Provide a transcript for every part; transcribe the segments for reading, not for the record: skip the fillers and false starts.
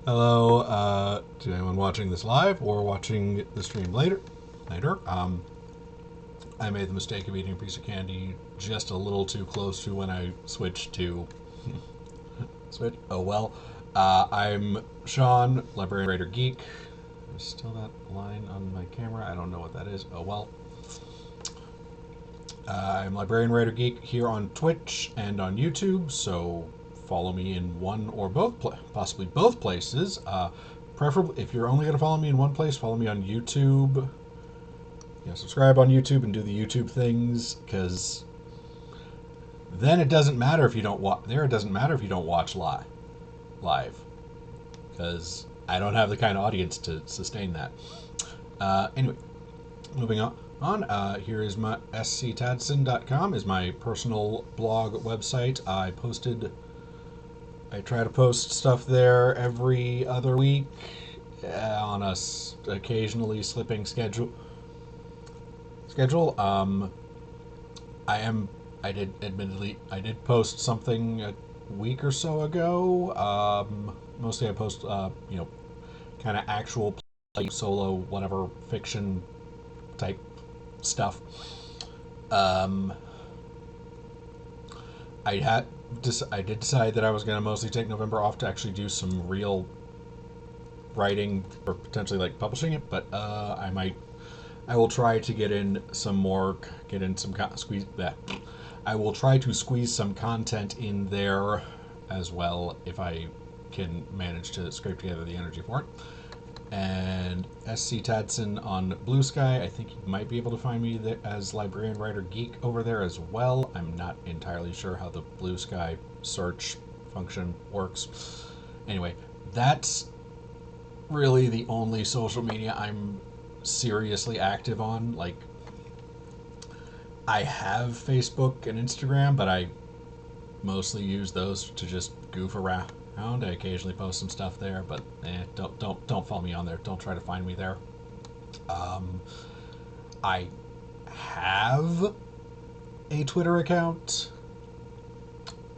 Hello to anyone watching this live or watching the stream later. I made the mistake of eating a piece of candy just a little too close to when I switched to switch. Oh well. I'm Sean, Librarian Raider Geek. There's still that line on my camera. I don't know what that is. Oh well. I'm Librarian Raider Geek here on Twitch and on YouTube, so follow me in one or both, possibly both places. Preferably, if you're only going to follow me in one place, follow me on YouTube. Subscribe on YouTube and do the YouTube things, because then it doesn't matter if you don't watch there. It doesn't matter if you don't watch live, because I don't have the kind of audience to sustain that. Anyway, moving on. Here is my sctadson.com is my personal blog website. I try to post stuff there every other week on a occasionally slipping schedule. I did post something a week or so ago. Mostly I post kind of actual play, solo, whatever, fiction type stuff. Um, I did decide that I was going to mostly take November off to actually do some real writing or potentially like publishing it, but I will try to get in some squeeze that. I will try to squeeze some content in there as well if I can manage to scrape together the energy for it. And SC Tadson on Blue Sky. I think you might be able to find me as Librarian Writer Geek over there as well. I'm not entirely sure how the Blue Sky search function works. Anyway, that's really the only social media I'm seriously active on. Like, I have Facebook and Instagram, but I mostly use those to just goof around. I occasionally post some stuff there, but don't follow me on there. Don't try to find me there. Um, I have a Twitter account,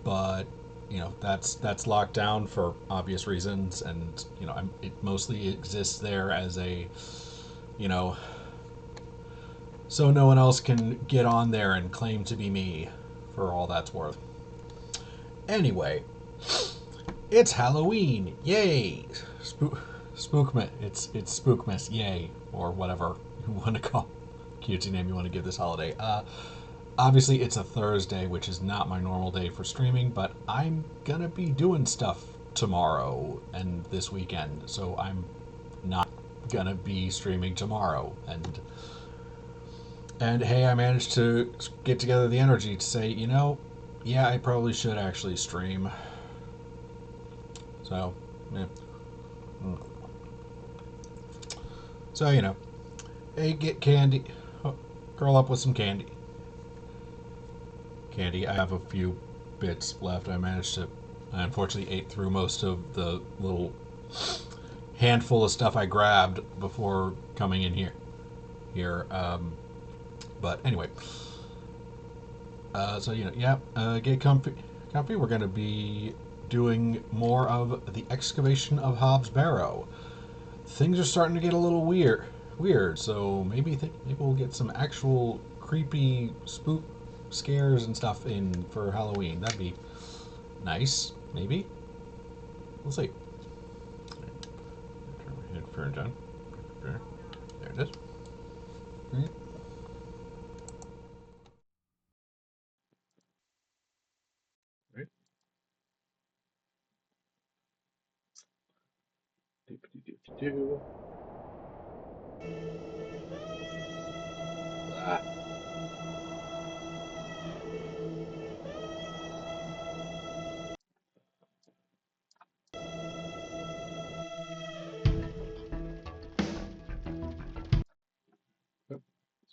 but that's locked down for obvious reasons, and it mostly exists there as a you know so no one else can get on there and claim to be me, for all that's worth. Anyway, it's Halloween, yay! Spookmas, it's Spookmas, yay, or whatever you want to call cutesy name you want to give this holiday. Obviously, it's a Thursday, which is not my normal day for streaming, but I'm gonna be doing stuff tomorrow and this weekend, so I'm not gonna be streaming tomorrow. And hey, I managed to get together the energy to say, yeah, I probably should actually stream. So, yeah. So, hey, get candy. Oh, curl up with some candy. I have a few bits left. I unfortunately ate through most of the little handful of stuff I grabbed before coming in here. But anyway, get comfy. We're going to be doing more of the excavation of Hobbs Barrow. Things are starting to get a little weird. So maybe we'll get some actual creepy spook scares and stuff in for Halloween. That'd be nice. Maybe we'll see. Turn my headphones on. There it is. Right. Right. Do. Ah.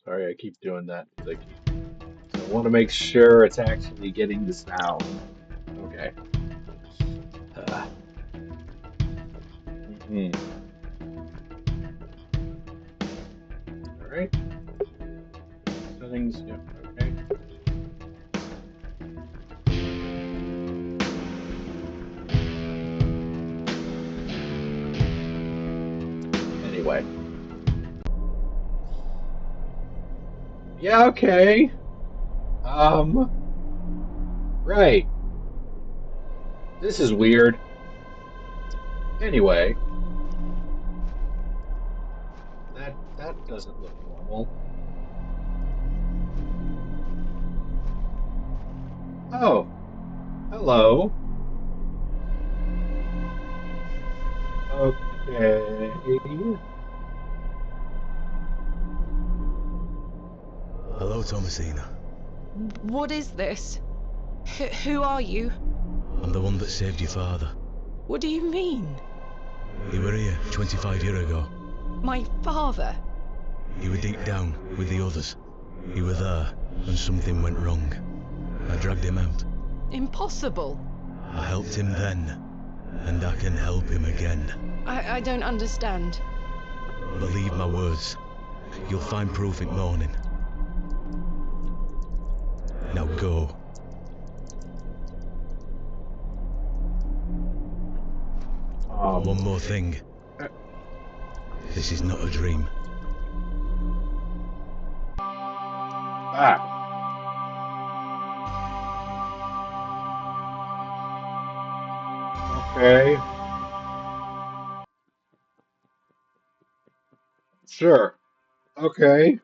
Sorry, I keep doing that. I want to make sure it's actually getting the sound. Okay. Uh, mhm. All right. Settings. Yep. Okay. Anyway. Yeah, okay. Right. This is weird. Anyway, that doesn't look normal. Oh, hello. Okay. Hello, Thomasina. What is this? Who are you? I'm the one that saved your father. What do you mean? You were here 25 years ago. My father? You were deep down with the others. You were there, and something went wrong. I dragged him out. Impossible. I helped him then, and I can help him again. I don't understand. Believe my words. You'll find proof in morning. Now go. One more thing. This is not a dream. Okay. Sure. Okay.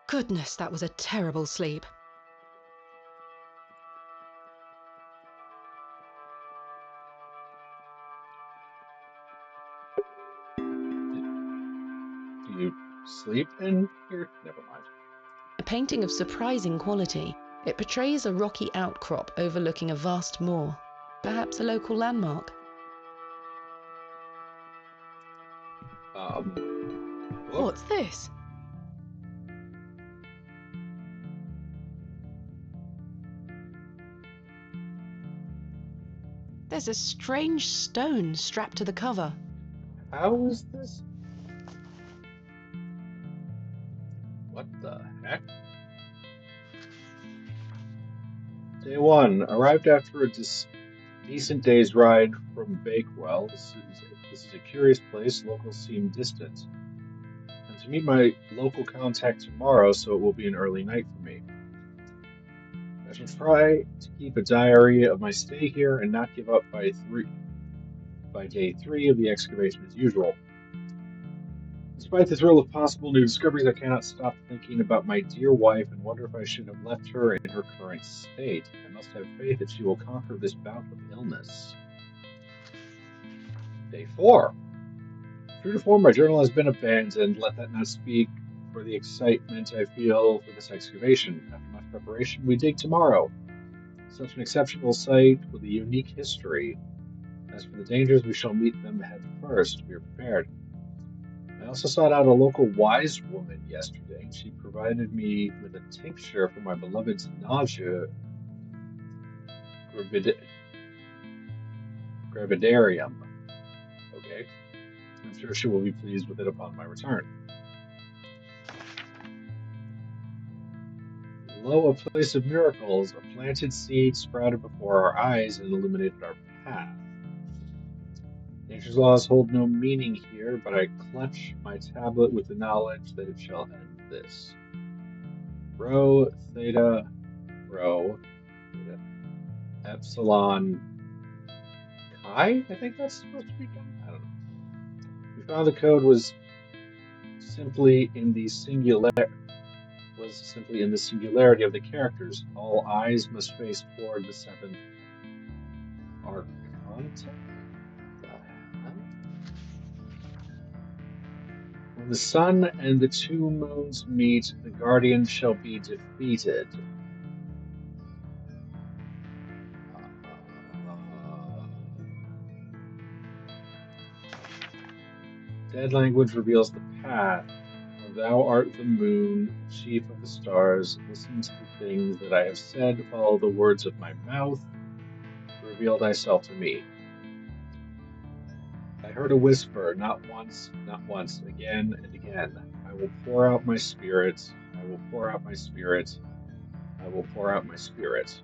Goodness, that was a terrible sleep. Do you sleep in here? Never mind. A painting of surprising quality. It portrays a rocky outcrop overlooking a vast moor. Perhaps a local landmark. What's this? There's a strange stone strapped to the cover. How is this? What the heck? Day 1. Arrived after a decent day's ride from Bakewell. This is a curious place. Locals seem distant. I'm to meet my local contact tomorrow, so it will be an early night for me. I shall try to keep a diary of my stay here and not give up by day 3 of the excavation as usual. Despite the thrill of possible new discoveries, I cannot stop thinking about my dear wife and wonder if I should have left her in her current state. I must have faith that she will conquer this bout of illness. Day 4. True to form, my journal has been abandoned. Let that not speak for the excitement I feel for this excavation. After much preparation, we dig tomorrow. Such an exceptional site with a unique history. As for the dangers, we shall meet them head first. We are prepared. I also sought out a local wise woman yesterday, and she provided me with a tincture for my beloved's nausea gravidarium. Okay. I'm sure she will be pleased with it upon my return. Lo, a place of miracles. A planted seed sprouted before our eyes and illuminated our path. Nature's laws hold no meaning here, but I clutch my tablet with the knowledge that it shall end this. Rho, theta, rho, theta, epsilon, chi? I think that's supposed to be chi. I don't know. We found the code was simply in the singularity of the characters. All eyes must face toward the seventh archonta. When the sun and the 2 moons meet, the guardians shall be defeated. Dead language reveals the path. Thou art the moon, chief of the stars. Listen to the things that I have said. Follow the words of my mouth. Reveal thyself to me. I heard a whisper, not once, again and again. I will pour out my spirit. I will pour out my spirit. I will pour out my spirit.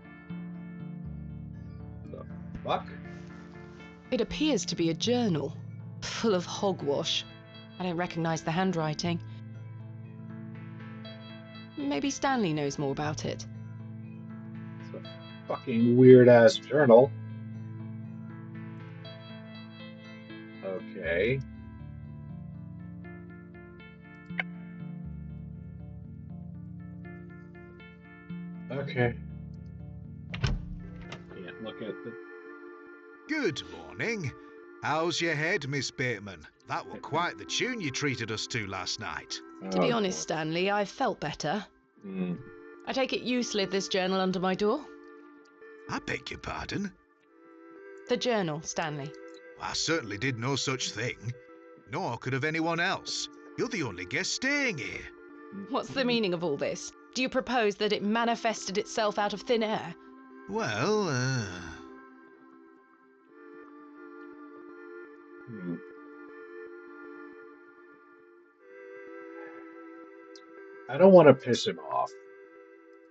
The fuck? It appears to be a journal, full of hogwash. I don't recognize the handwriting. Maybe Stanley knows more about it. It's a fucking weird-ass journal. Okay. Okay. Can't look at the... Good morning. How's your head, Miss Bateman? That were quite the tune you treated us to last night. To be Oh, honest, Stanley, I've felt better. God. I take it you slid this journal under my door? I beg your pardon? The journal, Stanley. I certainly did no such thing. Nor could have anyone else. You're the only guest staying here. What's the meaning of all this? Do you propose that it manifested itself out of thin air? Well, I don't want to piss him off.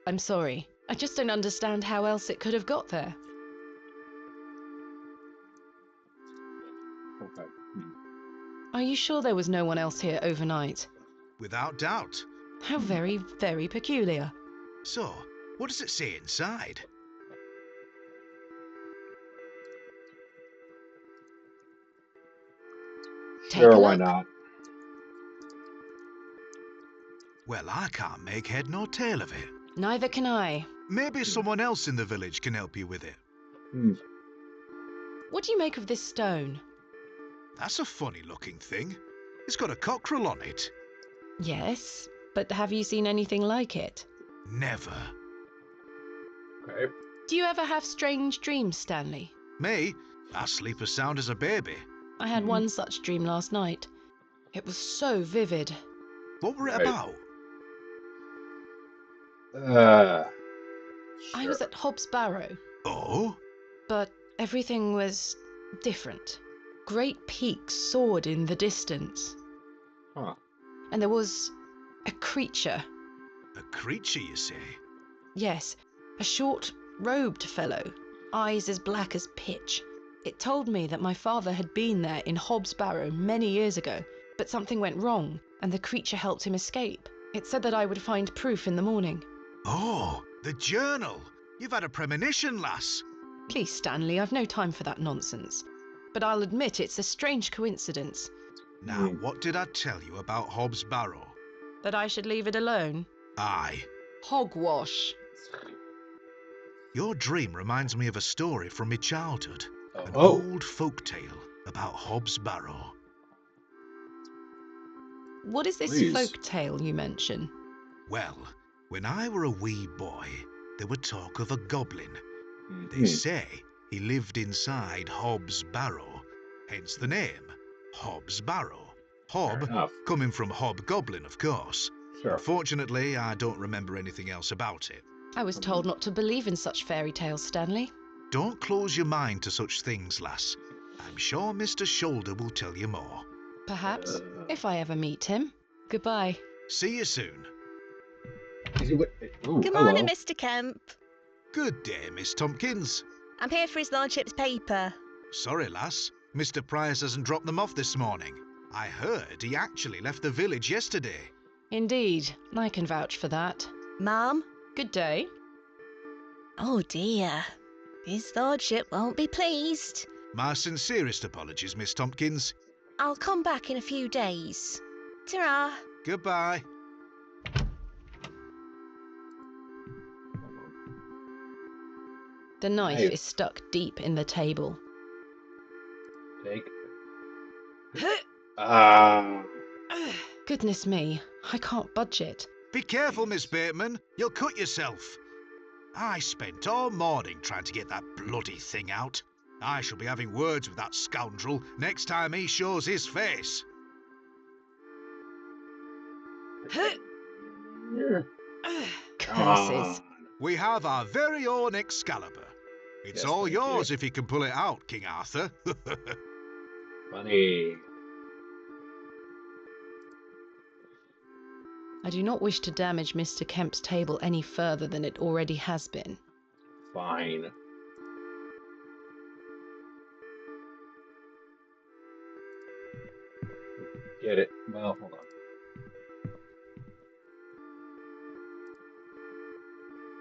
I'm sorry. I just don't understand how else it could have got there. Okay. Are you sure there was no one else here overnight? without doubt. How very, very peculiar. So, what does it say inside? Take Sure, a why look. not? Well, I can't make head nor tail of it. Neither can I. Maybe someone else in the village can help you with it. What do you make of this stone? That's a funny looking thing. It's got a cockerel on it. Yes, but have you seen anything like it? Never. Okay. Do you ever have strange dreams, Stanley? Me? I sleep as sound as a baby. I had one such dream last night. It was so vivid. What were it Right. about? I was at Hobbs Barrow, Oh? but everything was different. Great peaks soared in the distance, Huh. and there was a creature. A creature, you say? Yes, a short, robed fellow, eyes as black as pitch. It told me that my father had been there in Hobbs Barrow many years ago, but something went wrong, and the creature helped him escape. It said that I would find proof in the morning. Oh, the journal. You've had a premonition, lass. Please, Stanley, I've no time for that nonsense. But I'll admit it's a strange coincidence. Now, what did I tell you about Hobbs Barrow? That I should leave it alone? Aye. Hogwash. Your dream reminds me of a story from my childhood. An Oh. old folk tale about Hobbs Barrow. What is this Please. folk tale you mention? Well, when I were a wee boy, there were talk of a goblin. They Mhm. say he lived inside Hobbs Barrow, hence the name, Hobbs Barrow. Fair Hob, enough. coming from hobgoblin, of course. Sure. Unfortunately, I don't remember anything else about it. I was told not to believe in such fairy tales, Stanley. Don't close your mind to such things, lass. I'm sure Mr. Shoulder will tell you more. Perhaps, if I ever meet him. Goodbye. See you soon. Ooh, Good hello. morning, Mr. Kemp. Good day, Miss Tompkins. I'm here for his lordship's paper. Sorry, lass. Mr. Price hasn't dropped them off this morning. I heard he actually left the village yesterday. Indeed, I can vouch for that. Ma'am? Good day. Oh dear. His lordship won't be pleased. My sincerest apologies, Miss Tompkins. I'll come back in a few days. Ta-ra. Goodbye. The knife Nice. is stuck deep in the table. Take. Ah. Goodness me, I can't budge it. Be careful, Miss Bateman. You'll cut yourself. I spent all morning trying to get that bloody thing out. I shall be having words with that scoundrel next time he shows his face. Curses. We have our very own Excalibur. It's Yes, all thank yours you. if you can pull it out, King Arthur. Funny. I do not wish to damage Mr. Kemp's table any further than it already has been. Fine. get it. Well, hold on.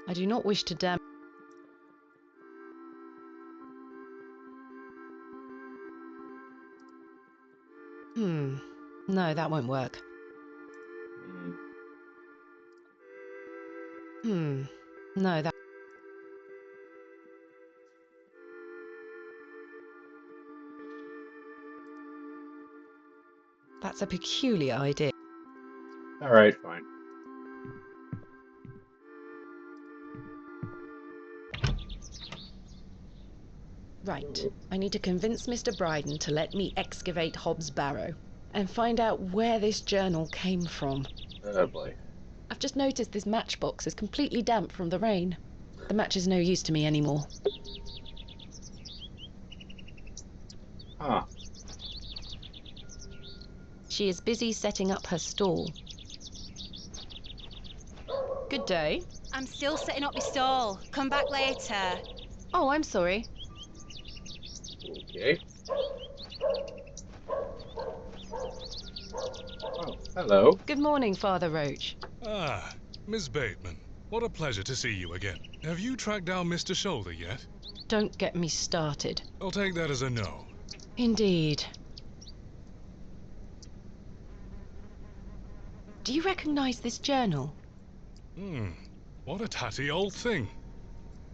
I do not wish to damn. No, that won't work. No, that. That's a peculiar idea. All right, fine. Right. I need to convince Mr. Bryden to let me excavate Hobbs' Barrow and find out where this journal came from. Oh boy. I've just noticed this matchbox is completely damp from the rain. The match is no use to me anymore. Huh. She is busy setting up her stall. Good day. I'm still setting up my stall. Come back later. Oh, I'm sorry. Okay. Oh, hello. Good morning, Father Roach. Ah, Miss Bateman. What a pleasure to see you again. Have you tracked down Mr. Shoulder yet? Don't get me started. I'll take that as a no. Indeed. Do you recognize this journal? What a tatty old thing.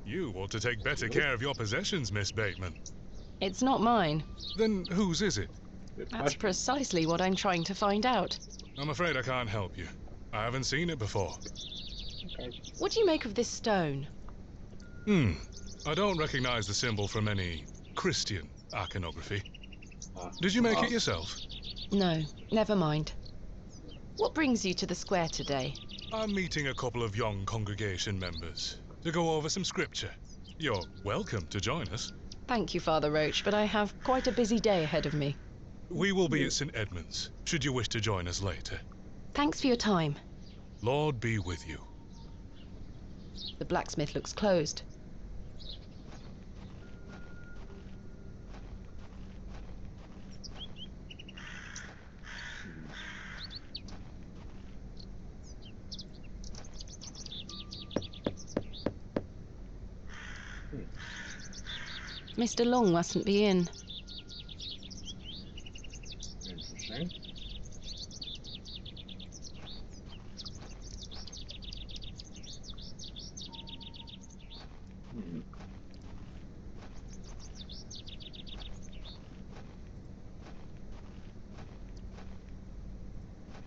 You ought to take better care of your possessions, Miss Bateman. It's not mine. Then whose is it? Good That's question. precisely what I'm trying to find out. I'm afraid I can't help you. I haven't seen it before. Okay. What do you make of this stone? I don't recognize the symbol from any Christian iconography. Did you make well, it yourself? No, never mind. What brings you to the square today? I'm meeting a couple of young congregation members to go over some scripture. You're welcome to join us. Thank you, Father Roach, but I have quite a busy day ahead of me. We will be at St. Edmund's, should you wish to join us later. Thanks for your time. Lord be with you. The blacksmith looks closed. Mr. Long mustn't be in. Interesting.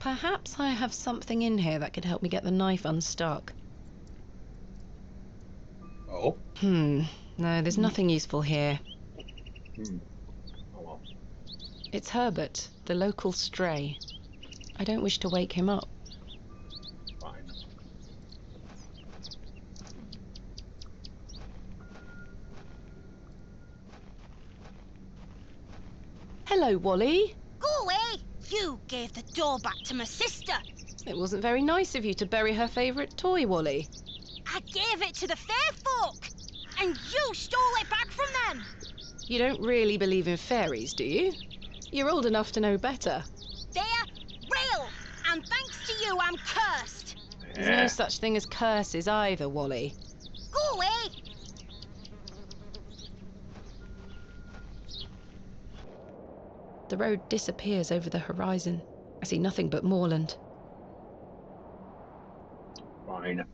Perhaps I have something in here that could help me get the knife unstuck. Oh. No, there's nothing useful here. Oh well. It's Herbert, the local stray. I don't wish to wake him up. Fine. Hello, Wally. Go away! You gave the door back to my sister. It wasn't very nice of you to bury her favourite toy, Wally. I gave it to the fair folk, and you stole it back from them. You don't really believe in fairies, do you? You're old enough to know better. They're real, and thanks to you, I'm cursed. There's no such thing as curses either, Wally. Go away! The road disappears over the horizon. I see nothing but moorland. Fine.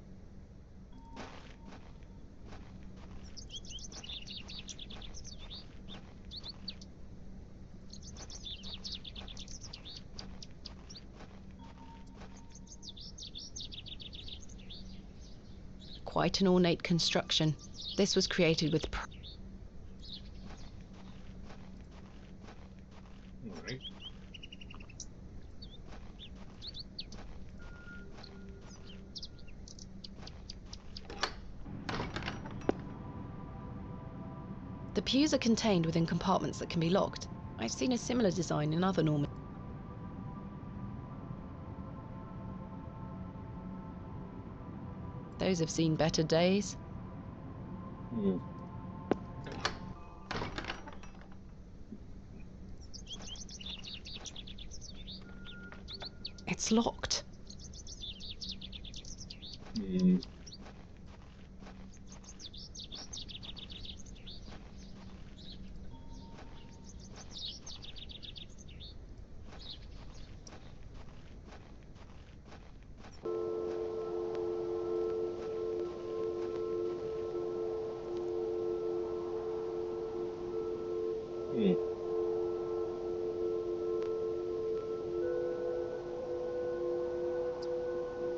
Quite an ornate construction. This was created with Alright. The pews are contained within compartments that can be locked. I've seen a similar design in other Norman. Those have seen better days. It's locked. Hmm. Hmm.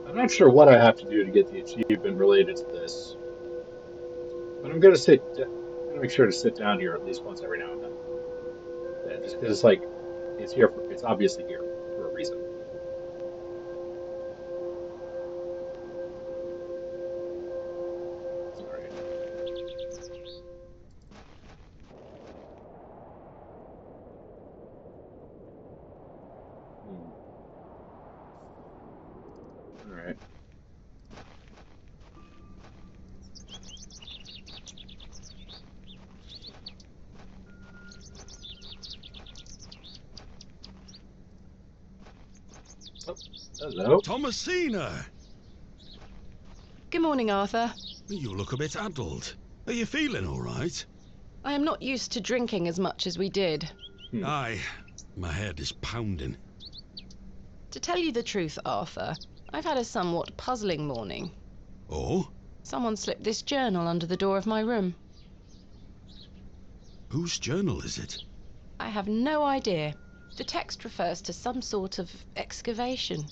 I'm not sure what I have to do to get the achievement related to this, but I'm gonna make sure to sit down here at least once every now and then. Yeah, just because it's like it's obviously here for a reason. All right. Hmm. All right. Oh, hello. Thomasina! Good morning, Arthur. You look a bit addled. Are you feeling all right? I am not used to drinking as much as we did. Hmm. Aye, my head is pounding. To tell you the truth, Arthur, I've had a somewhat puzzling morning. Oh? Someone slipped this journal under the door of my room. Whose journal is it? I have no idea. The text refers to some sort of excavation.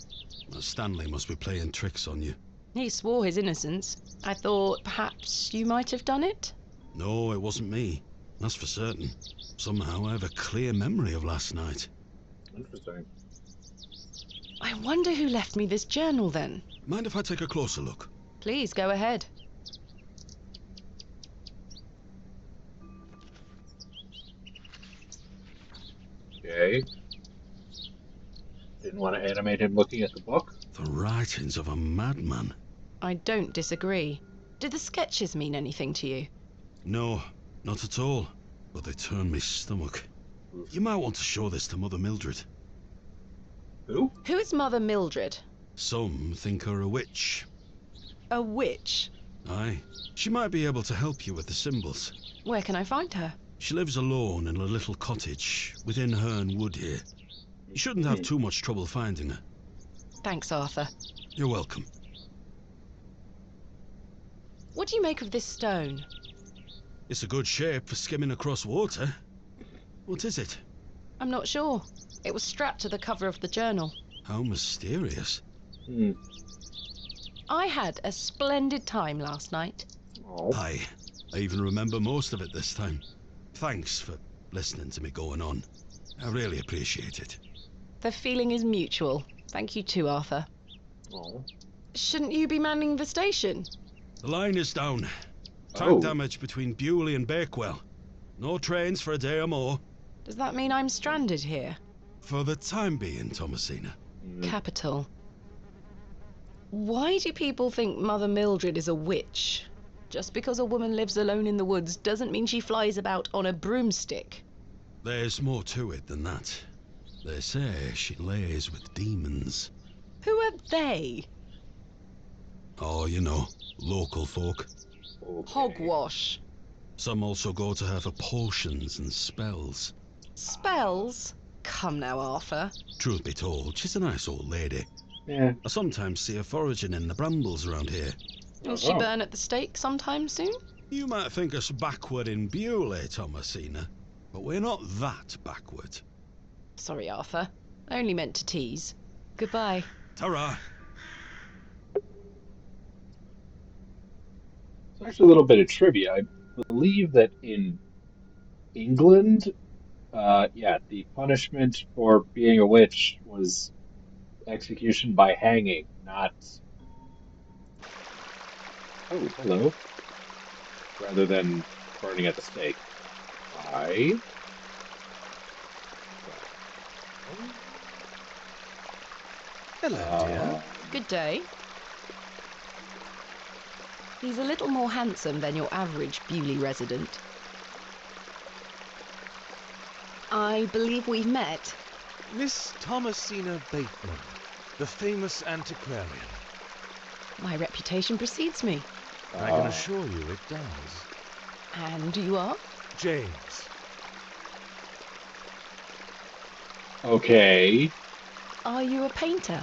Stanley must be playing tricks on you. He swore his innocence. I thought perhaps you might have done it? No, it wasn't me. That's for certain. Somehow I have a clear memory of last night. Interesting. I wonder who left me this journal then. Mind if I take a closer look? Please go ahead. Okay. Didn't want to animate him looking at the book. The writings of a madman. I don't disagree. Did the sketches mean anything to you? No, not at all. But they turn me stomach. Oof. You might want to show this to Mother Mildred. Who? Who is Mother Mildred? Some think her a witch. A witch? Aye. She might be able to help you with the symbols. Where can I find her? She lives alone in a little cottage within Herne Wood here. You shouldn't have too much trouble finding her. Thanks, Arthur. You're welcome. What do you make of this stone? It's a good shape for skimming across water. What is it? I'm not sure. It was strapped to the cover of the journal. How mysterious. Hmm. I had a splendid time last night. Oh. Aye, I even remember most of it this time. Thanks for listening to me going on. I really appreciate it. The feeling is mutual. Thank you too, Arthur. Oh. Shouldn't you be manning the station? The line is down. Track Oh. damage between Bewley and Bakewell. No trains for a day or more. Does that mean I'm stranded here? For the time being, Thomasina. Hmm. Capital. Why do people think Mother Mildred is a witch? Just because a woman lives alone in the woods doesn't mean she flies about on a broomstick. There's more to it than that. They say she lays with demons. Who are they? Oh, you know, local folk. Okay. Hogwash. Some also go to her for potions and spells. Spells? Come now, Arthur. Truth be told, she's a nice old lady. Yeah. I sometimes see her foraging in the brambles around here. Will she Oh. burn at the stake sometime soon? You might think us backward in Bewley, Thomasina, but we're not that backward. Sorry, Arthur. I only meant to tease. Goodbye. Ta-ra! So actually, a little bit of trivia. I believe that in England, yeah, the punishment for being a witch was execution by hanging, not. Oh, hello. Rather than burning at the stake. I. Hello, dear. Good day. He's a little more handsome than your average Bewley resident. I believe we've met. Miss Thomasina Bateman. the famous antiquarian. My reputation precedes me. I can assure you it does. And you are? James. Okay. Are you a painter?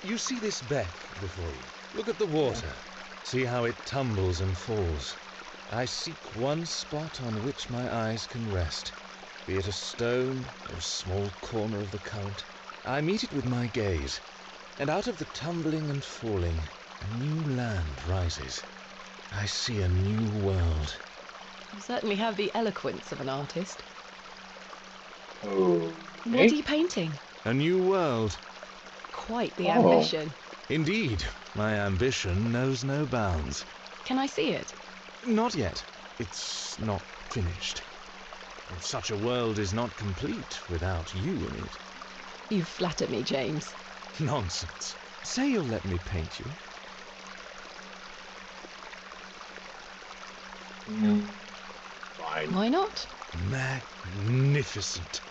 You see this beck before you. Look at the water. See how it tumbles and falls. I seek one spot on which my eyes can rest. Be it a stone or a small corner of the current. I meet it with my gaze. And out of the tumbling and falling, a new land rises. I see a new world. You certainly have the eloquence of an artist. Okay. What are you painting? A new world. Quite the ambition. Indeed, my ambition knows no bounds. Can I see it? Not yet. It's not finished. And such a world is not complete without you in it. You flatter me, James. Nonsense. Say you'll let me paint you. Fine. Why not? Magnificent.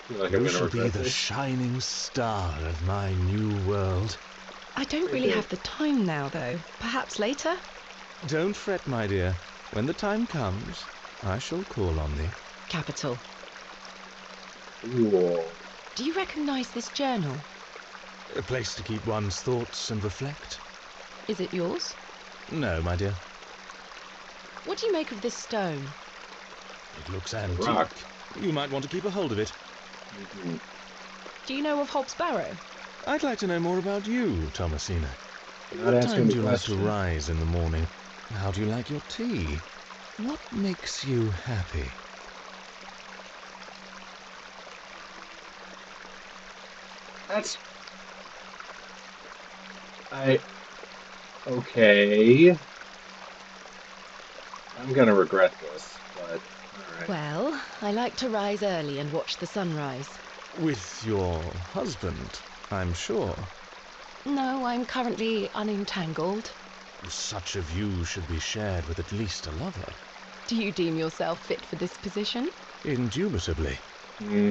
Feel like You I'm gonna shall be regret the this. shining star of my new world. I don't really have the time now, though. Perhaps later? Don't fret, my dear. When the time comes, I shall call on thee. Capital. Cool. Do you recognise this journal? A place to keep one's thoughts and reflect. Is it yours? No, my dear. What do you make of this stone? It looks Rock. antique. You might want to keep a hold of it. Mhm. Do you know of Hobbs Barrow? I'd like to know more about you, Thomasina. Not What asking time the do you like to question. rise in the morning? How do you like your tea? What makes you happy? That's... Okay. I'm gonna regret this, but alright. Well, I like to rise early and watch the sunrise. With your husband, I'm sure. No, I'm currently unentangled. Such a view should be shared with at least a lover. Do you deem yourself fit for this position? Indubitably.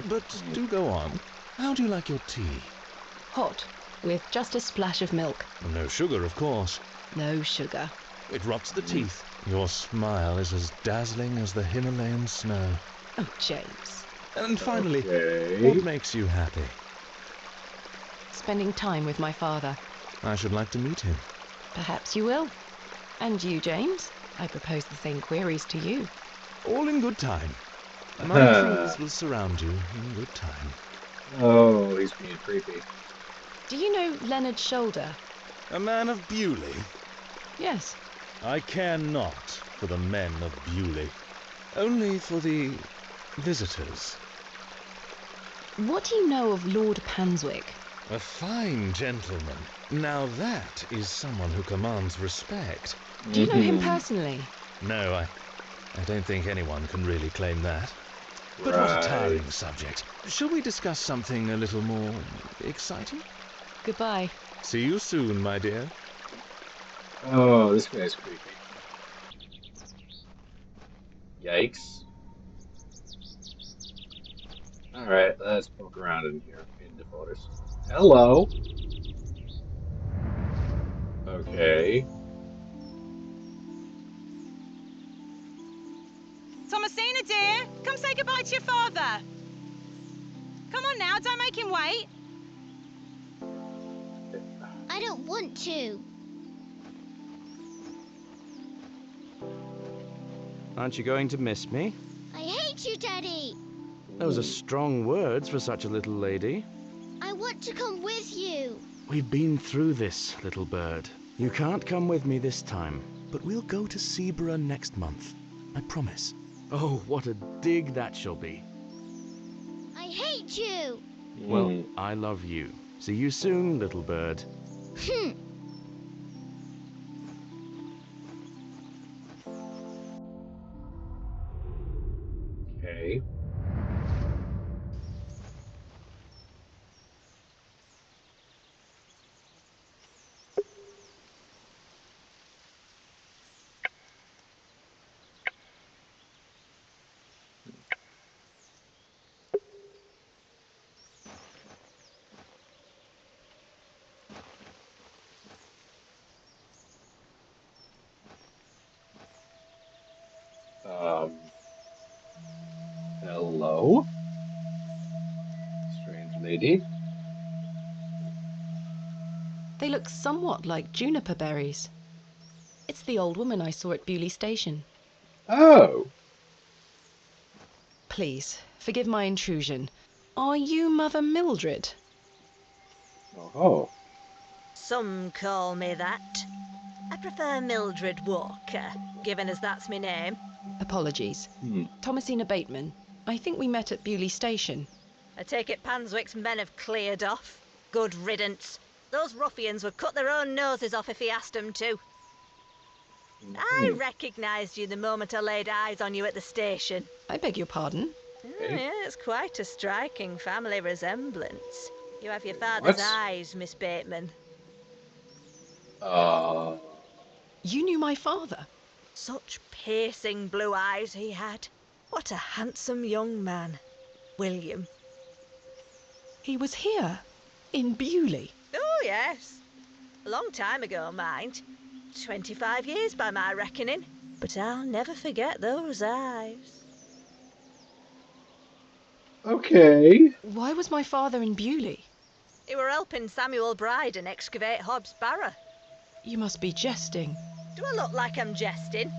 But do go on. How do you like your tea? Hot, with just a splash of milk. No sugar, of course. No sugar. It rots the teeth. Your smile is as dazzling as the Himalayan snow. Oh, James. And finally, Okay. what makes you happy? Spending time with my father. I should like to meet him. Perhaps you will. And you, James? I propose the same queries to you. All in good time. My truths will surround you in good time. Oh, he's being creepy. Do you know Leonard Shoulder? A man of Bewley? Yes. I care not for the men of Bewley. Only for the visitors. What do you know of Lord Panswick? A fine gentleman. Now that is someone who commands respect. Do you know him personally? No, I don't think anyone can really claim that. But what a tiring subject. Shall we discuss something a little more exciting? Goodbye. See you soon, my dear. Oh, this guy's creepy. Yikes. Alright, let's poke around in here, in the photos. Hello! Okay. Thomasina, dear, come say goodbye to your father. Come on now, don't make him wait. I don't want to. Aren't you going to miss me? I hate you, Daddy. Those are strong words for such a little lady. I want to come with you. We've been through this, little bird. You can't come with me this time, but we'll go to Seaborough next month. I promise. Oh, what a dig that shall be. I hate you. Well, I love you. See you soon, little bird. Okay. Hello? Strange lady. They look somewhat like juniper berries. It's the old woman I saw at Bewley Station. Oh. Please, forgive my intrusion. Are you Mother Mildred? Oh. Some call me that. I prefer Mildred Walker, given as that's my name. Apologies. Thomasina Bateman. I think we met at Bewley Station. I take it Panswick's men have cleared off. Good riddance. Those ruffians would cut their own noses off if he asked them to. I recognised you the moment I laid eyes on you at the station. I beg your pardon? Oh, yeah, it's quite a striking family resemblance. You have your father's eyes, Miss Bateman. You knew my father? Such piercing blue eyes he had. What a handsome young man. William. He was here, in Bewley. Oh, yes. A long time ago, mind. 25 years by my reckoning. But I'll never forget those eyes. Okay. Why was my father in Bewley? He were helping Samuel Bryden excavate Hobbs Barrow. You must be jesting. Do I look like I'm jesting?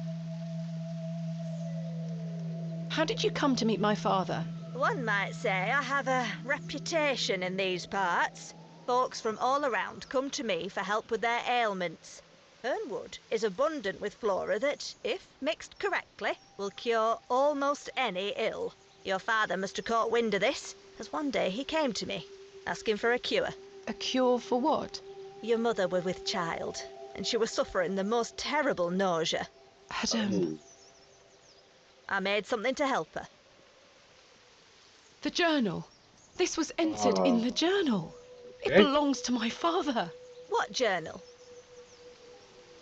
How did you come to meet my father? One might say I have a reputation in these parts. Folks from all around come to me for help with their ailments. Hernwood is abundant with flora that, if mixed correctly, will cure almost any ill. Your father must have caught wind of this, as one day he came to me, asking for a cure. A cure for what? Your mother was with child, and she was suffering the most terrible nausea. Adam. I made something to help her. The journal. This was entered in the journal. It belongs to my father. What journal?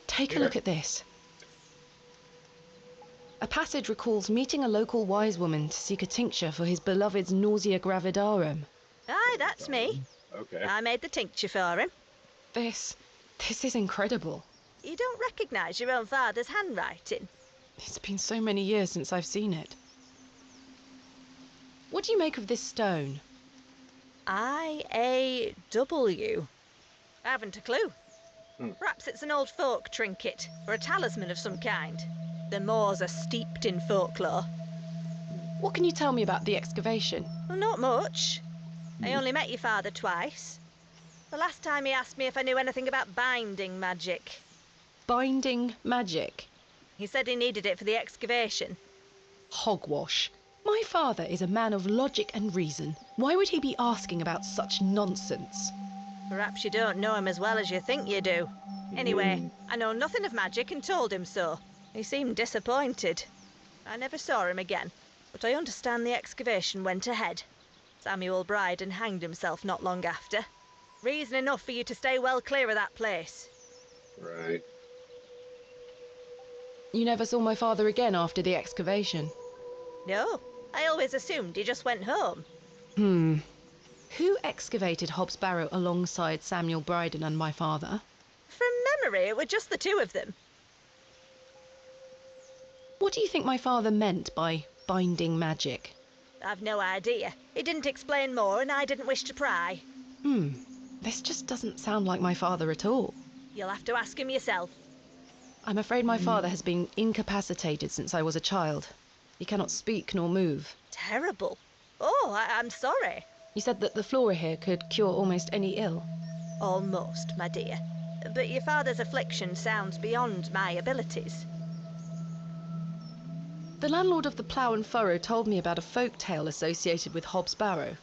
Take a look at this. A passage recalls meeting a local wise woman to seek a tincture for his beloved's nausea gravidarum. Aye, that's me. Okay. I made the tincture for him. This is incredible. You don't recognise your own father's handwriting? It's been so many years since I've seen it. What do you make of this stone? I-A-W. I haven't a clue. Perhaps it's an old folk trinket, or a talisman of some kind. The moors are steeped in folklore. What can you tell me about the excavation? Well, not much. I only met your father twice. The last time he asked me if I knew anything about binding magic. Binding magic? He said he needed it for the excavation. Hogwash. My father is a man of logic and reason. Why would he be asking about such nonsense? Perhaps you don't know him as well as you think you do. Anyway, I know nothing of magic and told him so. He seemed disappointed. I never saw him again, but I understand the excavation went ahead. Samuel Bryden hanged himself not long after. Reason enough for you to stay well clear of that place. Right. You never saw my father again after the excavation? No, I always assumed he just went home. Who excavated Hobbs Barrow alongside Samuel Bryden and my father? From memory, it were just the two of them. What do you think my father meant by binding magic? I've no idea. He didn't explain more, and I didn't wish to pry. This just doesn't sound like my father at all. You'll have to ask him yourself. I'm afraid my father has been incapacitated since I was a child. He cannot speak nor move. Terrible. Oh, I'm sorry. You said that the flora here could cure almost any ill. Almost, my dear. But your father's affliction sounds beyond my abilities. The landlord of the Plough and Furrow told me about a folk tale associated with Hobbs Barrow.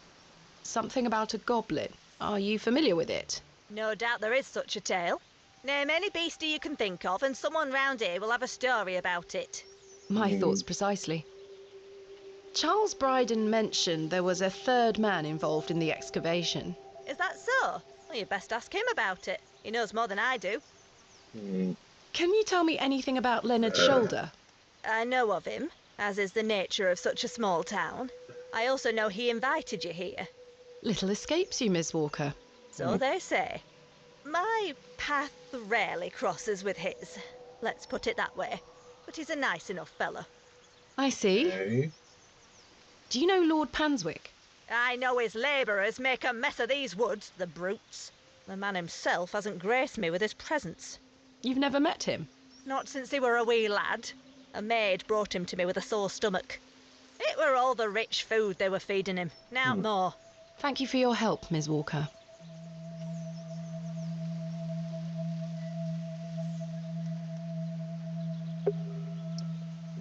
Something about a goblin. Are you familiar with it? No doubt there is such a tale. Name any beastie you can think of, and someone round here will have a story about it. My thoughts precisely. Charles Bryden mentioned there was a third man involved in the excavation. Is that so? Well, you'd best ask him about it. He knows more than I do. Can you tell me anything about Leonard Shoulder? I know of him, as is the nature of such a small town. I also know he invited you here. Little escapes you, Miss Walker. So they say. My path rarely crosses with his. Let's put it that way. But he's a nice enough fellow. I see. Okay. Do you know Lord Panswick? I know his labourers make a mess of these woods, the brutes. The man himself hasn't graced me with his presence. You've never met him? Not since he were a wee lad. A maid brought him to me with a sore stomach. It were all the rich food they were feeding him, nowt more. Thank you for your help, Ms. Walker.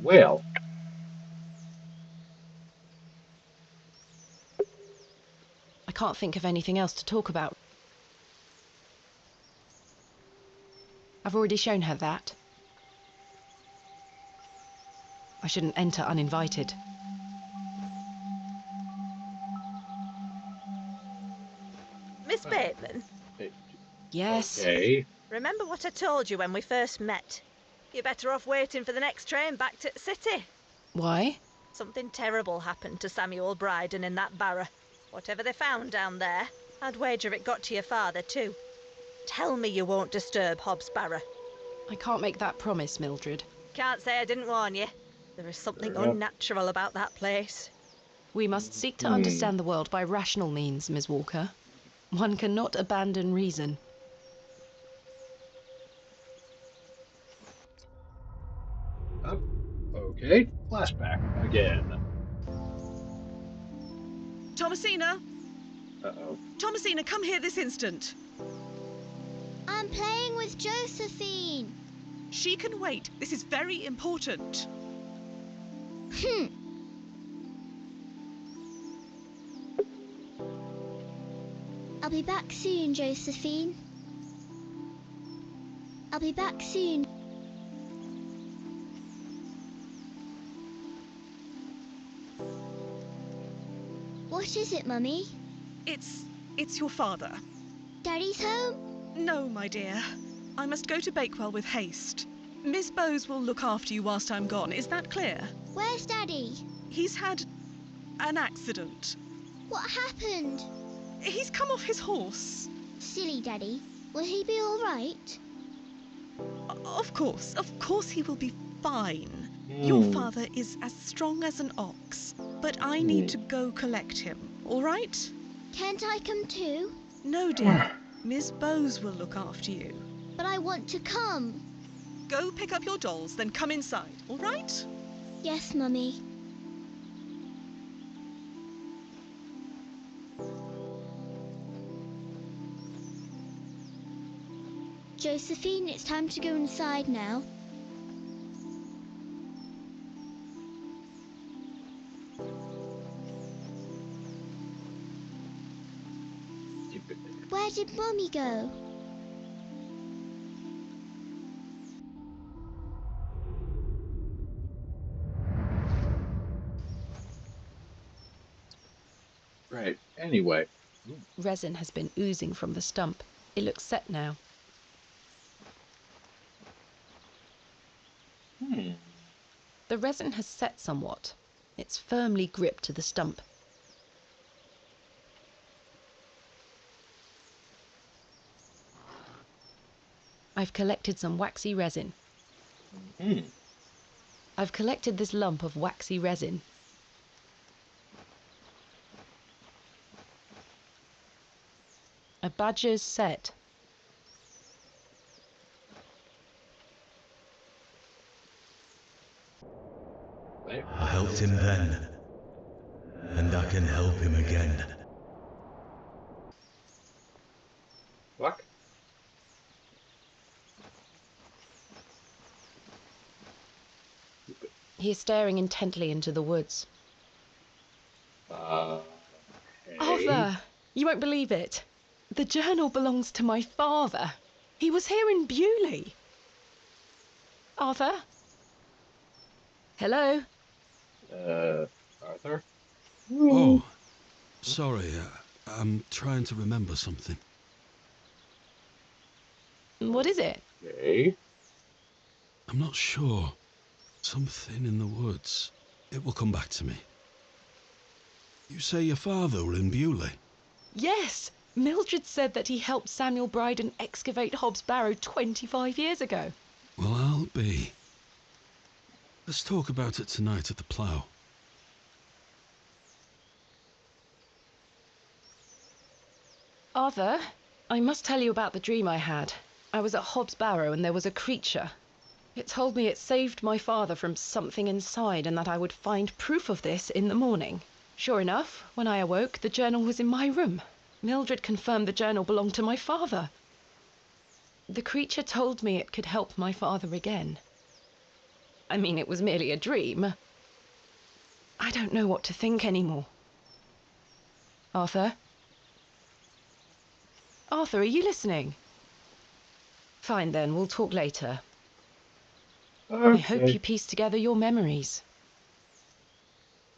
Well, I can't think of anything else to talk about. I've already shown her that. I shouldn't enter uninvited. Miss Bateman, Yes? okay. remember what I told you when we first met? You're better off waiting for the next train back to the city. Why? Something terrible happened to Samuel Bryden in that Barrow. Whatever they found down there, I'd wager it got to your father too. Tell me you won't disturb Hobbs Barrow. I can't make that promise, Mildred. Can't say I didn't warn you. There is something Fair enough. unnatural about that place. We must seek to understand the world by rational means, Ms. Walker. One cannot abandon reason. Okay, flashback again. Thomasina! Uh-oh. Thomasina, come here this instant. I'm playing with Josephine. She can wait. This is very important. I'll be back soon, Josephine. I'll be back soon. What is it, Mummy? It's your father. Daddy's home? No, my dear. I must go to Bakewell with haste. Miss Bowes will look after you whilst I'm gone. Is that clear? Where's Daddy? He's had an accident. What happened? He's come off his horse. Silly Daddy. Will he be all right? Of course he will be fine. Your father is as strong as an ox, but I need to go collect him, all right? Can't I come too? No, dear. Miss Bowes will look after you. But I want to come. Go pick up your dolls, then come inside, all right? Yes, Mummy. Josephine, it's time to go inside now. Where did Mummy go? Right, anyway. Resin has been oozing from the stump. It looks set now. The resin has set somewhat. It's firmly gripped to the stump. I've collected some waxy resin. I've collected this lump of waxy resin. A badger's set. I helped him then, and I can help him again. Fuck. He is staring intently into the woods. Hey. Arthur! You won't believe it. The journal belongs to my father. He was here in Bewley. Arthur? Hello? Arthur? Oh, sorry. I'm trying to remember something. What is it? Okay. I'm not sure. Something in the woods. It will come back to me. You say your father were in Bewley? Yes! Mildred said that he helped Samuel Bryden excavate Hobbs Barrow 25 years ago. Well, I'll be. Let's talk about it tonight at the plough. Arthur, I must tell you about the dream I had. I was at Hobbs Barrow and there was a creature. It told me it saved my father from something inside and that I would find proof of this in the morning. Sure enough, when I awoke, the journal was in my room. Mildred confirmed the journal belonged to my father. The creature told me it could help my father again. I mean, it was merely a dream. I don't know what to think anymore. Arthur? Arthur, are you listening? Fine then, we'll talk later. Okay. I hope you piece together your memories.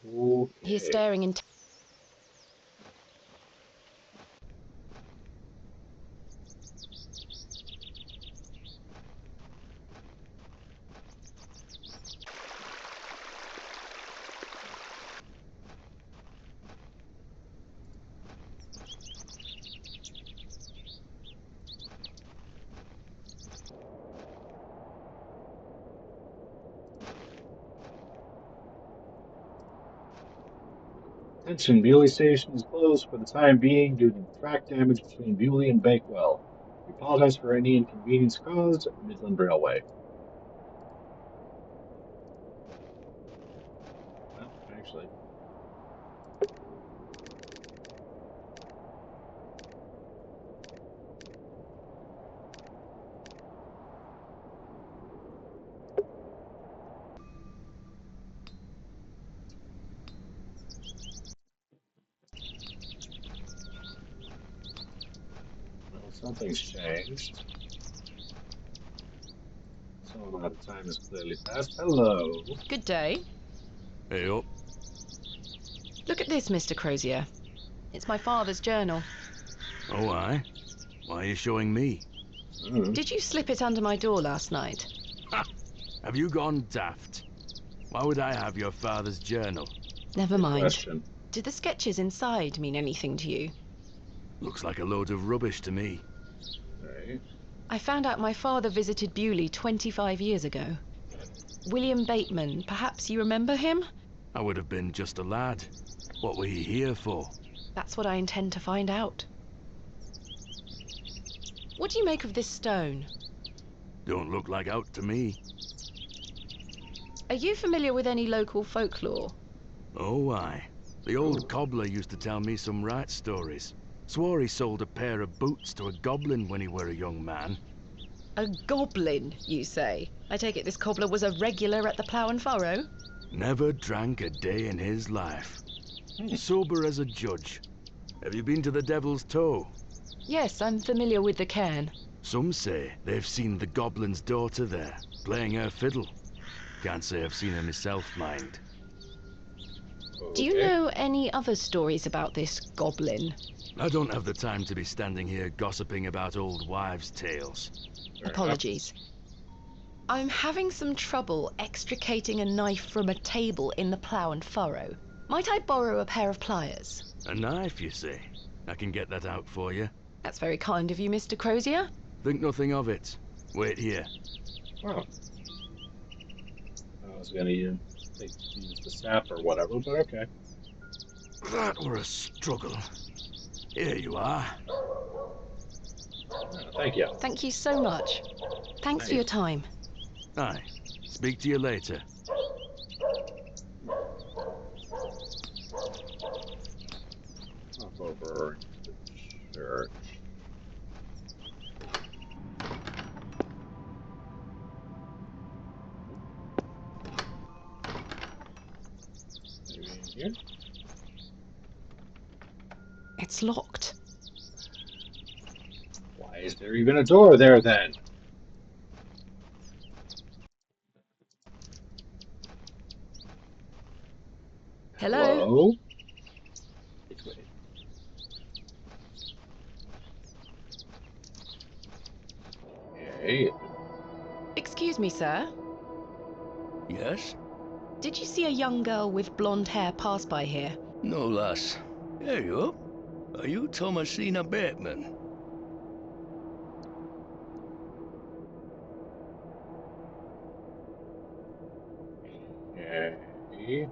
Okay. He's staring into... Attention, Bewley Station is closed for the time being due to track damage between Bewley and Bakewell. We apologize for any inconvenience caused. Midland Railway. Well, actually. Well, something's changed. Some amount of time has clearly passed. Hello. Good day. Hey up. Look at this, Mr. Crozier. It's my father's journal. Oh, aye? Why are you showing me? Did you slip it under my door last night? Ha! Have you gone daft? Why would I have your father's journal? Never Good mind. question. Did the sketches inside mean anything to you? Looks like a load of rubbish to me. Right. I found out my father visited Bewley 25 years ago. William Bateman, perhaps you remember him? I would have been just a lad. What were you here for? That's what I intend to find out. What do you make of this stone? Don't look like out to me. Are you familiar with any local folklore? Oh, aye. The old cobbler used to tell me some right stories. Swore he sold a pair of boots to a goblin when he were a young man. A goblin, you say? I take it this cobbler was a regular at the Plough and Furrow? Never drank a day in his life. Sober as a judge. Have you been to the Devil's Toe? Yes, I'm familiar with the cairn. Some say they've seen the goblin's daughter there, playing her fiddle. Can't say I've seen her myself, mind. Do you know any other stories about this goblin? I don't have the time to be standing here gossiping about old wives' tales. Apologies. I'm having some trouble extricating a knife from a table in the Plough and Furrow. Might I borrow a pair of pliers? A knife, you say? I can get that out for you. That's very kind of you, Mr. Crozier. Think nothing of it. Wait here. Oh. I was gonna use the sap or whatever, but okay. That were a struggle. Here you are. Oh, thank you. Thank you so much. Thanks for your time. Aye. Speak to you later. Hop over into the church. Maybe in here? It's locked. Why is there even a door there then? Hello? Okay. Excuse me, sir. Yes? Did you see a young girl with blonde hair pass by here? No, lass. Here you up. Are you Thomasina Bateman? Okay.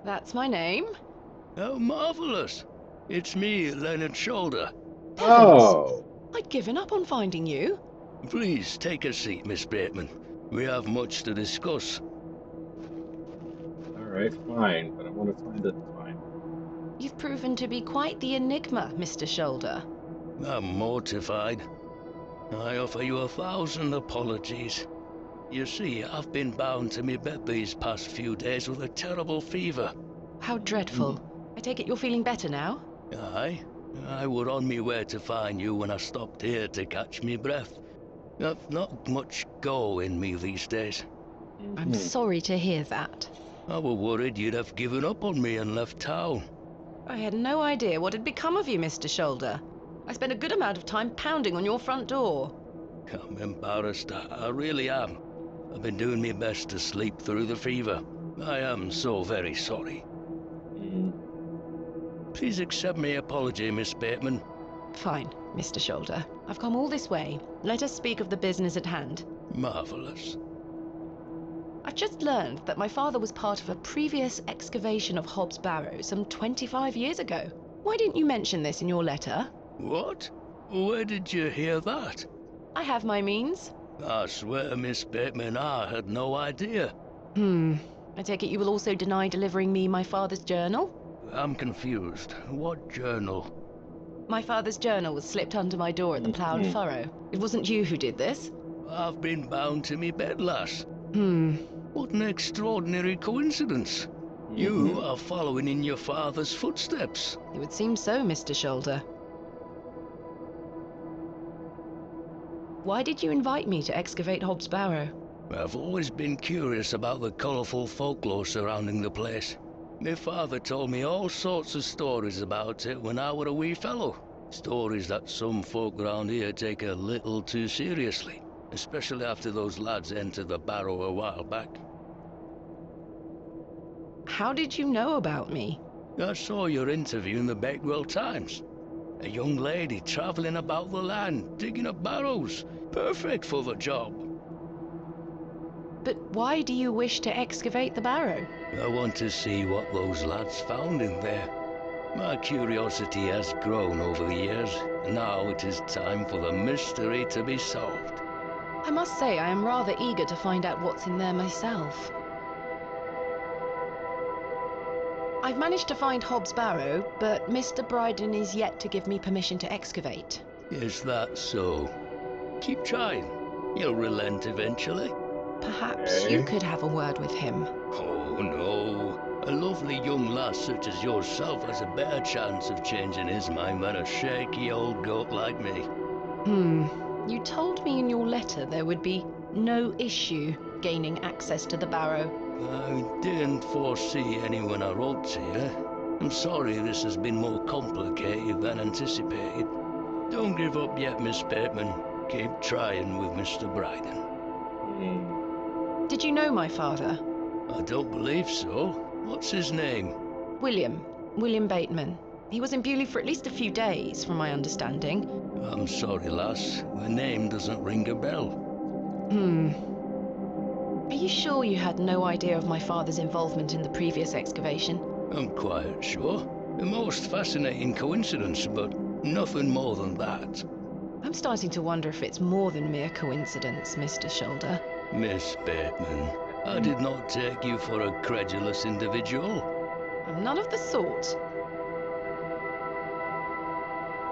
That's my name. How marvellous. It's me, Leonard Shoulder. Heavens! Oh. I'd given up on finding you. Please take a seat, Miss Bateman. We have much to discuss. All right, fine, but I want to find it. Fine. You've proven to be quite the enigma, Mr. Shoulder. I'm mortified. I offer you 1,000 apologies. You see, I've been bound to me bed these past few days with a terrible fever. How dreadful. I take it you're feeling better now? Aye. I were on me way to find you when I stopped here to catch me breath. I've not much go in me these days. I'm sorry to hear that. I were worried you'd have given up on me and left town. I had no idea what had become of you, Mr. Shoulder. I spent a good amount of time pounding on your front door. I'm embarrassed, I really am. I've been doing my best to sleep through the fever. I am so very sorry. Please accept my apology, Miss Bateman. Fine, Mr. Shoulder. I've come all this way. Let us speak of the business at hand. Marvelous. I've just learned that my father was part of a previous excavation of Hobbs Barrow some 25 years ago. Why didn't you mention this in your letter? What? Where did you hear that? I have my means. I swear, Miss Bateman, I had no idea. I take it you will also deny delivering me my father's journal? I'm confused. What journal? My father's journal was slipped under my door at the ploughed furrow. It wasn't you who did this? I've been bound to me bed, lass. What an extraordinary coincidence. You are following in your father's footsteps. It would seem so, Mr. Shoulder. Why did you invite me to excavate Hobbs Barrow? I've always been curious about the colourful folklore surrounding the place. My father told me all sorts of stories about it when I were a wee fellow. Stories that some folk around here take a little too seriously, especially after those lads entered the Barrow a while back. How did you know about me? I saw your interview in the Bakewell Times. A young lady travelling about the land, digging up barrows. Perfect for the job. But why do you wish to excavate the barrow? I want to see what those lads found in there. My curiosity has grown over the years. Now it is time for the mystery to be solved. I must say I am rather eager to find out what's in there myself. I've managed to find Hobbs Barrow, but Mr. Bryden is yet to give me permission to excavate. Is that so? Keep trying. He'll relent eventually. Perhaps you could have a word with him. Oh, no. A lovely young lass such as yourself has a better chance of changing his mind than a shaky old goat like me. You told me in your letter there would be no issue gaining access to the barrow. I didn't foresee any when I wrote to you. I'm sorry this has been more complicated than anticipated. Don't give up yet, Miss Bateman. Keep trying with Mr. Bryden. Did you know my father? I don't believe so. What's his name? William Bateman. He was in Bewley for at least a few days, from my understanding. I'm sorry, lass. The name doesn't ring a bell. Are you sure you had no idea of my father's involvement in the previous excavation? I'm quite sure. A most fascinating coincidence, but nothing more than that. I'm starting to wonder if it's more than mere coincidence, Mr. Shoulder. Miss Bateman, I did not take you for a credulous individual. I'm none of the sort.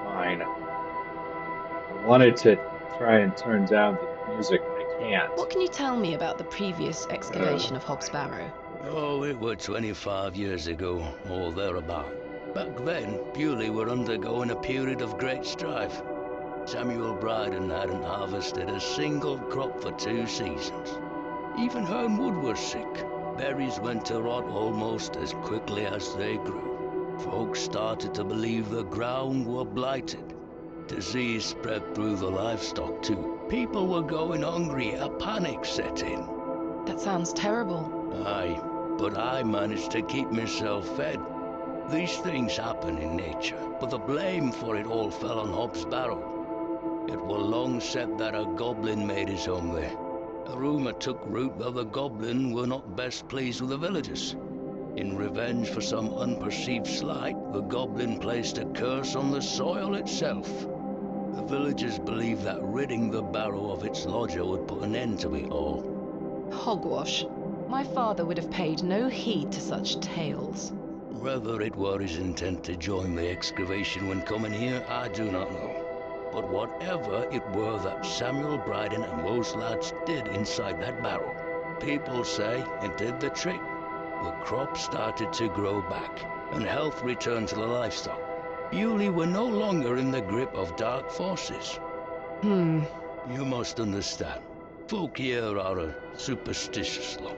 Fine. I wanted to try and turn down the music, but I can't. What can you tell me about the previous excavation of Hobbs Barrow? Oh, it were 25 years ago, or thereabout. Back then, Bewley were undergoing a period of great strife. Samuel Bryden hadn't harvested a single crop for 2 seasons. Even Hernwood was sick. Berries went to rot almost as quickly as they grew. Folks started to believe the ground were blighted. Disease spread through the livestock too. People were going hungry, a panic set in. That sounds terrible. Aye, but I managed to keep myself fed. These things happen in nature, but the blame for it all fell on Hobbs Barrow. It were long said that a goblin made his home there. A rumour took root that the goblin were not best pleased with the villagers. In revenge for some unperceived slight, the goblin placed a curse on the soil itself. villagers believe that ridding the Barrow of its lodger would put an end to it all. Hogwash. My father would have paid no heed to such tales. Whether it were his intent to join the excavation when coming here, I do not know. But whatever it were that Samuel Bryden and those lads did inside that barrow, people say it did the trick. The crop started to grow back, and health returned to the livestock. Bewley were no longer in the grip of dark forces. You must understand, folk here are a superstitious lot.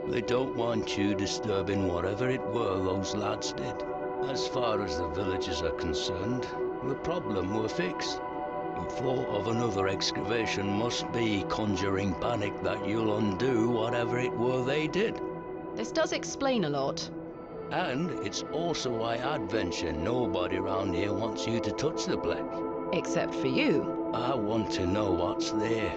They don't want you disturbing whatever it were those lads did. As far as the villagers are concerned, the problem were fixed. The thought of another excavation must be conjuring panic that you'll undo whatever it were they did. This does explain a lot. And it's also why I'd venture nobody around here wants you to touch the place. Except for you. I want to know what's there.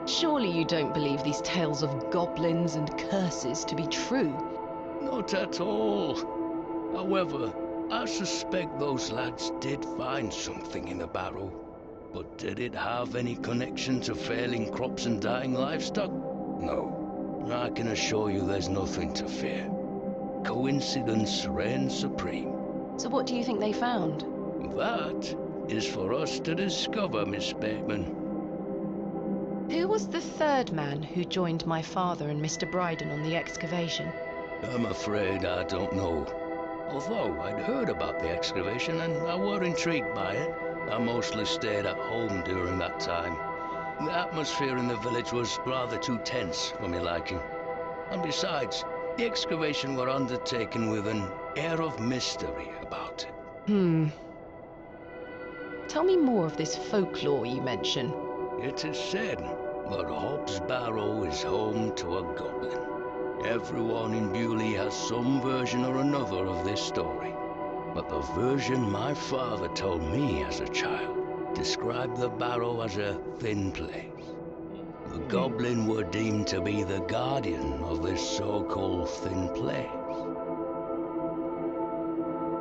Surely you don't believe these tales of goblins and curses to be true? Not at all. However, I suspect those lads did find something in the barrow. But did it have any connection to failing crops and dying livestock? No. I can assure you there's nothing to fear. Coincidence reigns supreme. So what do you think they found? That is for us to discover, Miss Bateman. Who was the third man who joined my father and Mr. Bryden on the excavation? I'm afraid I don't know. Although I'd heard about the excavation and I were intrigued by it, I mostly stayed at home during that time. The atmosphere in the village was rather too tense for me liking. And besides, the excavation were undertaken with an air of mystery about it. Tell me more of this folklore you mention. It is said that Hobbs Barrow is home to a goblin. Everyone in Bewley has some version or another of this story. But the version my father told me as a child described the Barrow as a thin place. The goblin were deemed to be the guardian of this so-called thin place.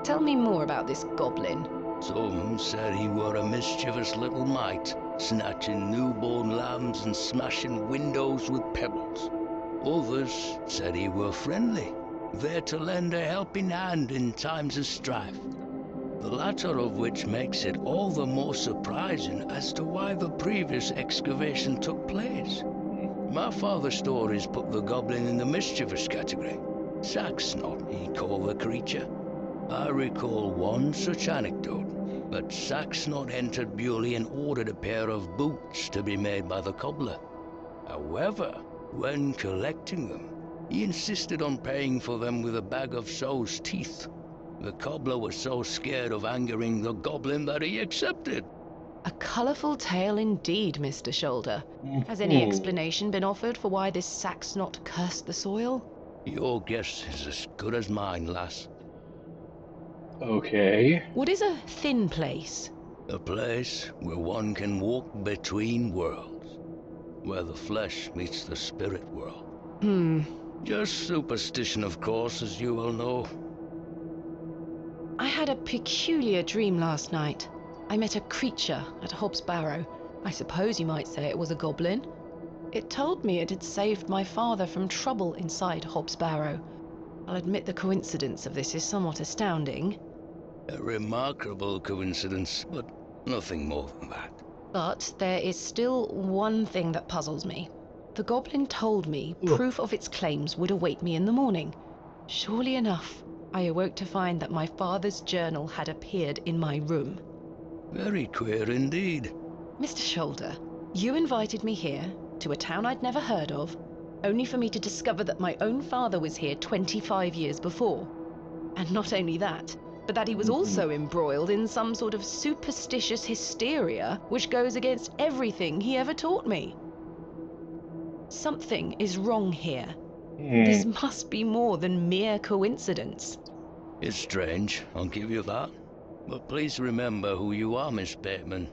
Tell me more about this goblin. Some said he were a mischievous little mite, snatching newborn lambs and smashing windows with pebbles. Others said he were friendly, there to lend a helping hand in times of strife. The latter of which makes it all the more surprising as to why the previous excavation took place. My father's stories put the goblin in the mischievous category. Saxnot, he called the creature. I recall one such anecdote, that Saxnot entered Bewley and ordered a pair of boots to be made by the cobbler. However, when collecting them, he insisted on paying for them with a bag of sow's teeth. The cobbler was so scared of angering the goblin that he accepted. A colourful tale indeed, Mr. Shoulder. Has any explanation been offered for why this Saxnot cursed the soil? Your guess is as good as mine, lass. Okay. What is a thin place? A place where one can walk between worlds. Where the flesh meets the spirit world. Just superstition, of course, as you well know. I had a peculiar dream last night. I met a creature at Hobbs Barrow. I suppose you might say it was a goblin. It told me it had saved my father from trouble inside Hobbs Barrow. I'll admit the coincidence of this is somewhat astounding. A remarkable coincidence, but nothing more than that. But there is still one thing that puzzles me. The goblin told me proof of its claims would await me in the morning. Surely enough, I awoke to find that my father's journal had appeared in my room. Very queer indeed. Mr. Shoulder, you invited me here, to a town I'd never heard of, only for me to discover that my own father was here 25 years before. And not only that, but that he was also embroiled in some sort of superstitious hysteria which goes against everything he ever taught me. Something is wrong here. This must be more than mere coincidence. It's strange, I'll give you that. But please remember who you are, Miss Bateman.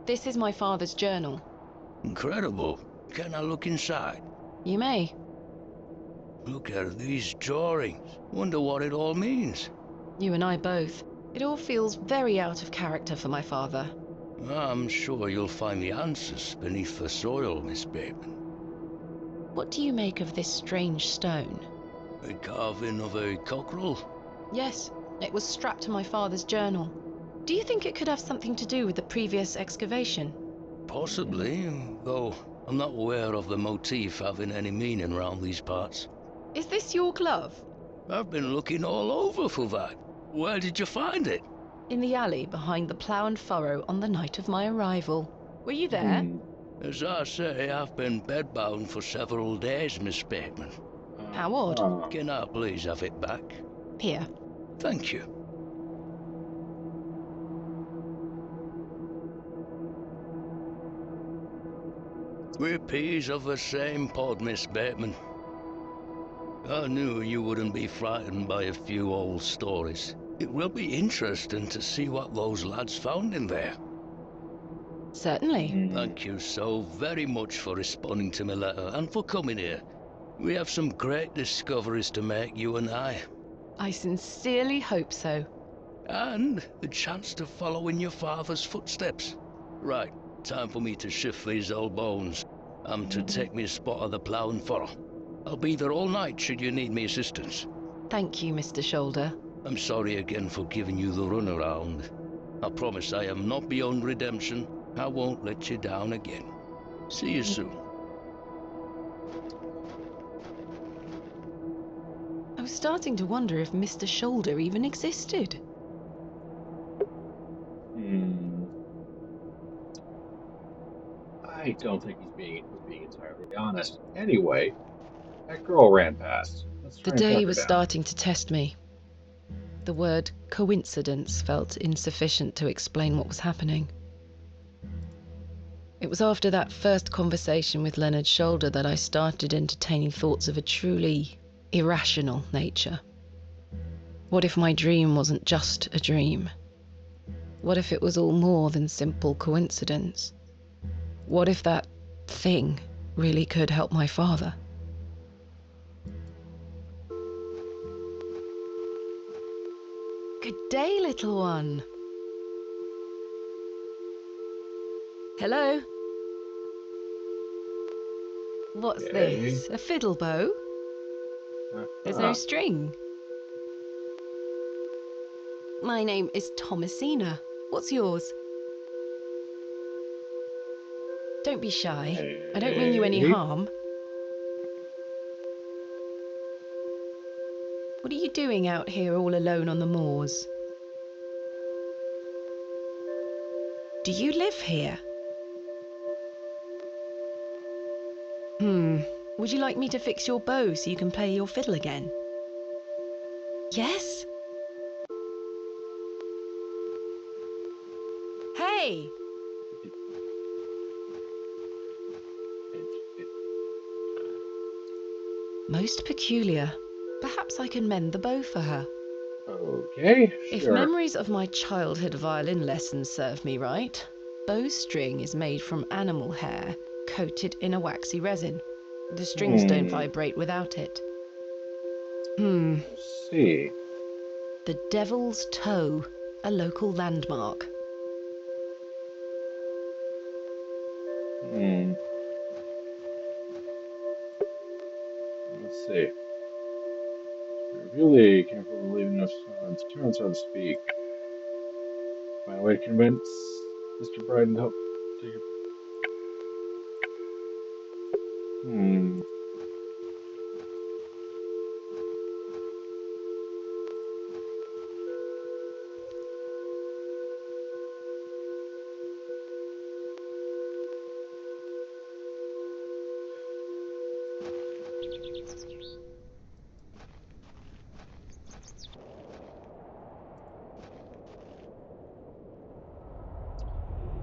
This is my father's journal. Incredible. Can I look inside? You may. Look at these drawings. Wonder what it all means. You and I both. It all feels very out of character for my father. I'm sure you'll find the answers beneath the soil, Miss Bateman. What do you make of this strange stone? A carving of a cockerel? Yes, it was strapped to my father's journal. Do you think it could have something to do with the previous excavation? Possibly, though I'm not aware of the motif having any meaning around these parts. Is this your glove? I've been looking all over for that. Where did you find it? In the alley behind the plough and furrow on the night of my arrival. Were you there? As I say, I've been bedbound for several days, Miss Bateman. How odd. Can I please have it back? Here. Thank you. We're peas of the same pod, Miss Bateman. I knew you wouldn't be frightened by a few old stories. It will be interesting to see what those lads found in there. Certainly. Thank you so very much for responding to my letter and for coming here. We have some great discoveries to make, you and I. I sincerely hope so. And the chance to follow in your father's footsteps. Right, time for me to shift these old bones. I'm to take me a spot of the plough and furrow. I'll be there all night should you need me assistance. Thank you, Mr. Shoulder. I'm sorry again for giving you the runaround. I promise I am not beyond redemption. I won't let you down again. See you soon. I was starting to wonder if Mr. Shoulder even existed. I don't think was being entirely honest. Anyway, that girl ran past. Let's The try and track day her was down. starting to test me. The word coincidence felt insufficient to explain what was happening. It was after that first conversation with Leonard Shoulder that I started entertaining thoughts of a truly irrational nature. What if my dream wasn't just a dream? What if it was all more than simple coincidence? What if that thing really could help my father? Good day, little one. Hello? What's this? A fiddle bow? There's no string. My name is Thomasina. What's yours? Don't be shy. I don't mean you any harm. What are you doing out here all alone on the moors? Do you live here? Would you like me to fix your bow so you can play your fiddle again? Yes? Hey! Most peculiar. Perhaps I can mend the bow for her. Okay, If sure. memories of my childhood violin lessons serve me right, bowstring is made from animal hair coated in a waxy resin. The strings don't vibrate without it. Let's see. The Devil's Toe, a local landmark. Let's see. Really careful to leave enough time, so to speak. Find a way to convince Mr. Bryden to help take it.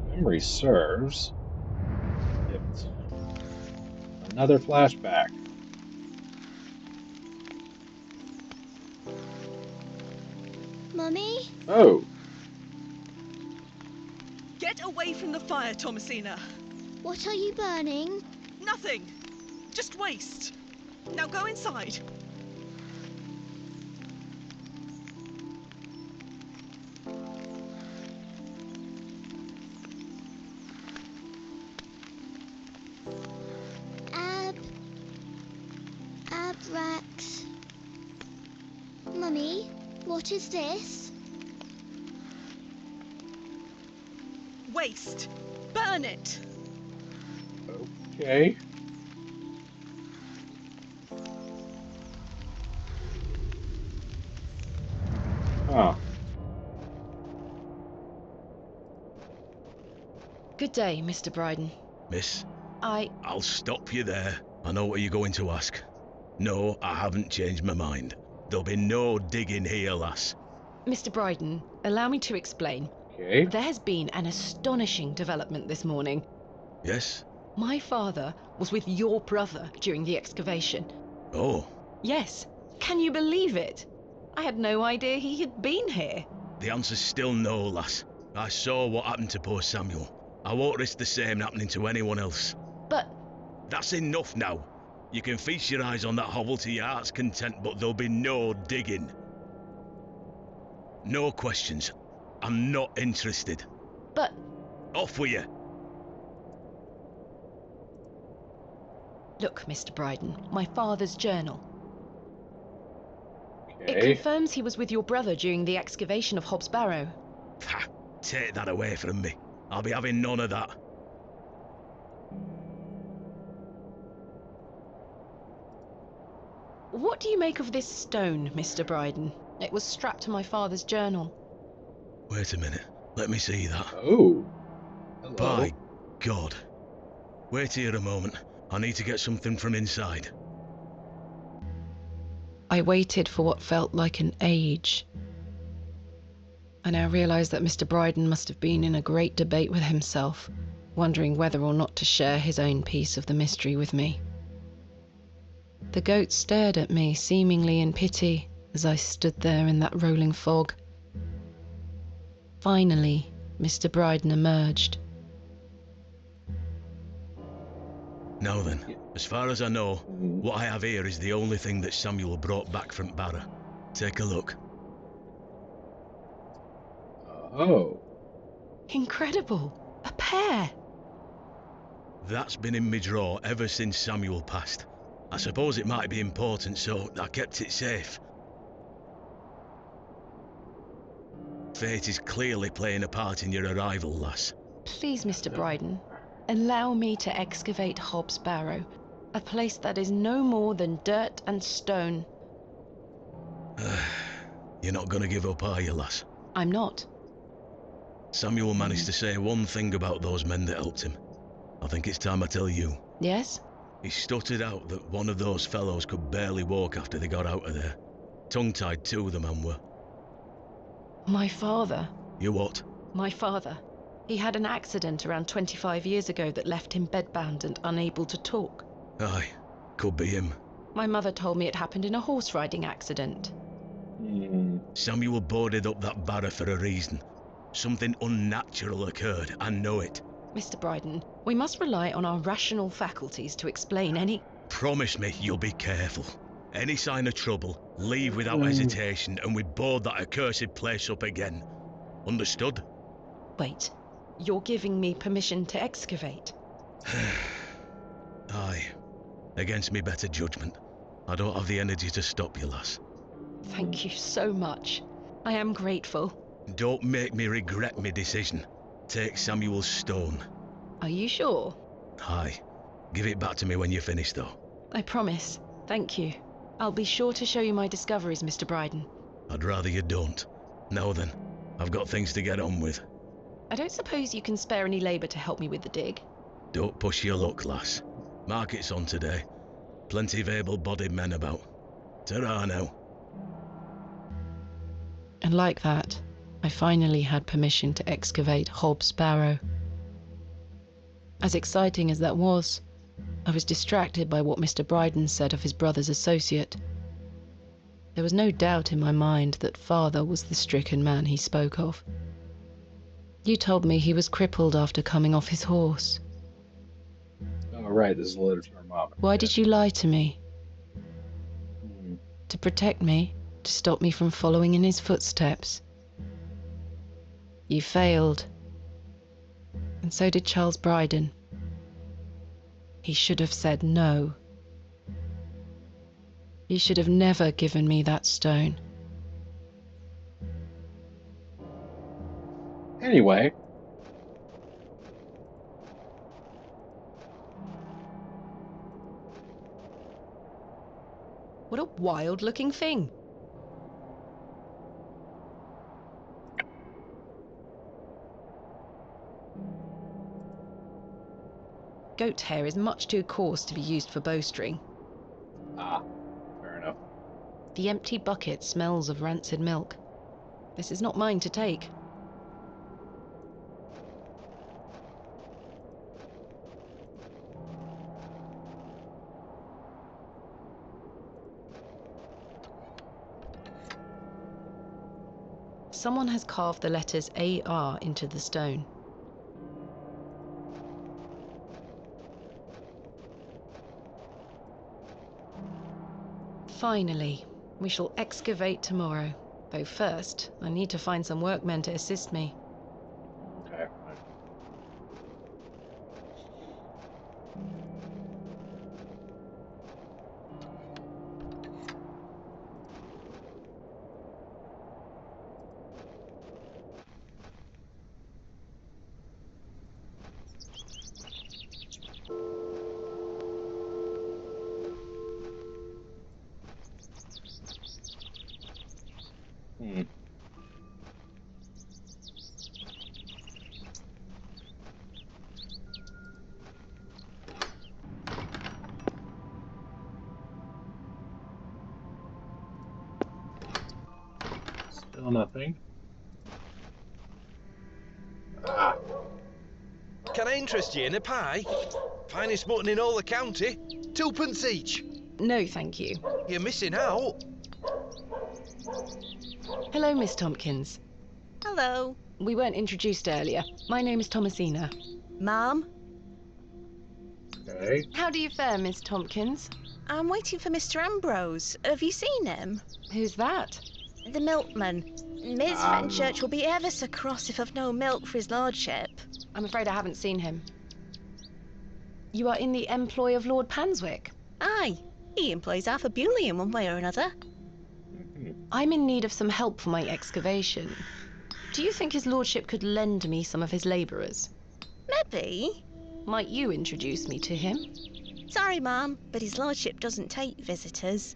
Memory serves. It's another flashback. Mummy? Oh. Get away from the fire, Thomasina. What are you burning? Nothing. Just waste. Now go inside. Mummy, what is this? Waste. Burn it. Okay. Huh. Good day, Mr. Bryden. Miss, I'll stop you there. I know what you're going to ask. No, I haven't changed my mind. There'll be no digging here, lass. Mr. Bryden, allow me to explain. Okay. There has been an astonishing development this morning. Yes? My father was with your brother during the excavation. Oh. Yes. Can you believe it? I had no idea he had been here. The answer's still no, lass. I saw what happened to poor Samuel. I won't risk the same happening to anyone else. But... That's enough now. You can feast your eyes on that hovel to your heart's content, but there'll be no digging. No questions. I'm not interested. But... Off with you. Look, Mr. Bryden, my father's journal. Okay. It confirms he was with your brother during the excavation of Hobbs Barrow. Ha! Take that away from me. I'll be having none of that. What do you make of this stone, Mr. Bryden? It was strapped to my father's journal. Wait a minute. Let me see that. Oh. Hello. By God. Wait here a moment. I need to get something from inside. I waited for what felt like an age. I now realise that Mr. Bryden must have been in a great debate with himself, wondering whether or not to share his own piece of the mystery with me. The goat stared at me, seemingly in pity, as I stood there in that rolling fog. Finally, Mr. Bryden emerged. Now then, as far as I know, what I have here is the only thing that Samuel brought back from Barrow. Take a look. Oh. Incredible! A pear! That's been in my drawer ever since Samuel passed. I suppose it might be important, so I kept it safe. Fate is clearly playing a part in your arrival, lass. Please, Mr. Bryden, allow me to excavate Hobbs Barrow, a place that is no more than dirt and stone. You're not gonna give up, are you, lass? I'm not. Samuel managed to say one thing about those men that helped him. I think it's time I tell you. Yes? He stuttered out that one of those fellows could barely walk after they got out of there. Tongue-tied too, the man were. My father. You what? My father. He had an accident around 25 years ago that left him bedbound and unable to talk. Aye, could be him. My mother told me it happened in a horse riding accident. Samuel boarded up that barrow for a reason. Something unnatural occurred, I know it. Mr. Bryden, we must rely on our rational faculties to explain any... Promise me you'll be careful. Any sign of trouble, leave without hesitation, and we board that accursed place up again. Understood? Wait, you're giving me permission to excavate? Aye. Against me better judgment. I don't have the energy to stop you, lass. Thank you so much. I am grateful. Don't make me regret my decision. Take Samuel's stone. Are you sure? Aye. Give it back to me when you're finished, though. I promise. Thank you. I'll be sure to show you my discoveries, Mr. Bryden. I'd rather you don't. Now then, I've got things to get on with. I don't suppose you can spare any labour to help me with the dig? Don't push your luck, lass. Market's on today. Plenty of able-bodied men about. Ta-ra now. And like that, I finally had permission to excavate Hobbs Barrow. As exciting as that was, I was distracted by what Mr. Bryden said of his brother's associate. There was no doubt in my mind that father was the stricken man he spoke of. You told me he was crippled after coming off his horse. Oh, right, this is a letter to our mom. Why did you lie to me? To protect me? To stop me from following in his footsteps? You failed. And so did Charles Bryden. He should have said no. You should have never given me that stone. Anyway. What a wild-looking thing. Goat hair is much too coarse to be used for bowstring. Ah, fair enough. The empty bucket smells of rancid milk. This is not mine to take. Someone has carved the letters AR into the stone. Finally, we shall excavate tomorrow. Though first, I need to find some workmen to assist me. Okay, fine. Still nothing. Ah. Can I interest you in a pie? Finest mutton in all the county. 2p each. No, thank you. You're missing out. Hello, Miss Tompkins. Hello. We weren't introduced earlier. My name is Thomasina. Ma'am? Okay. How do you fare, Miss Tompkins? I'm waiting for Mr. Ambrose. Have you seen him? Who's that? The milkman. Miss Fenchurch will be ever so cross if I've no milk for his lordship. I'm afraid I haven't seen him. You are in the employ of Lord Panswick? Aye. He employs Arthur Bewley in one way or another. I'm in need of some help for my excavation. Do you think his lordship could lend me some of his labourers? Maybe. Might you introduce me to him? Sorry, ma'am, but his lordship doesn't take visitors.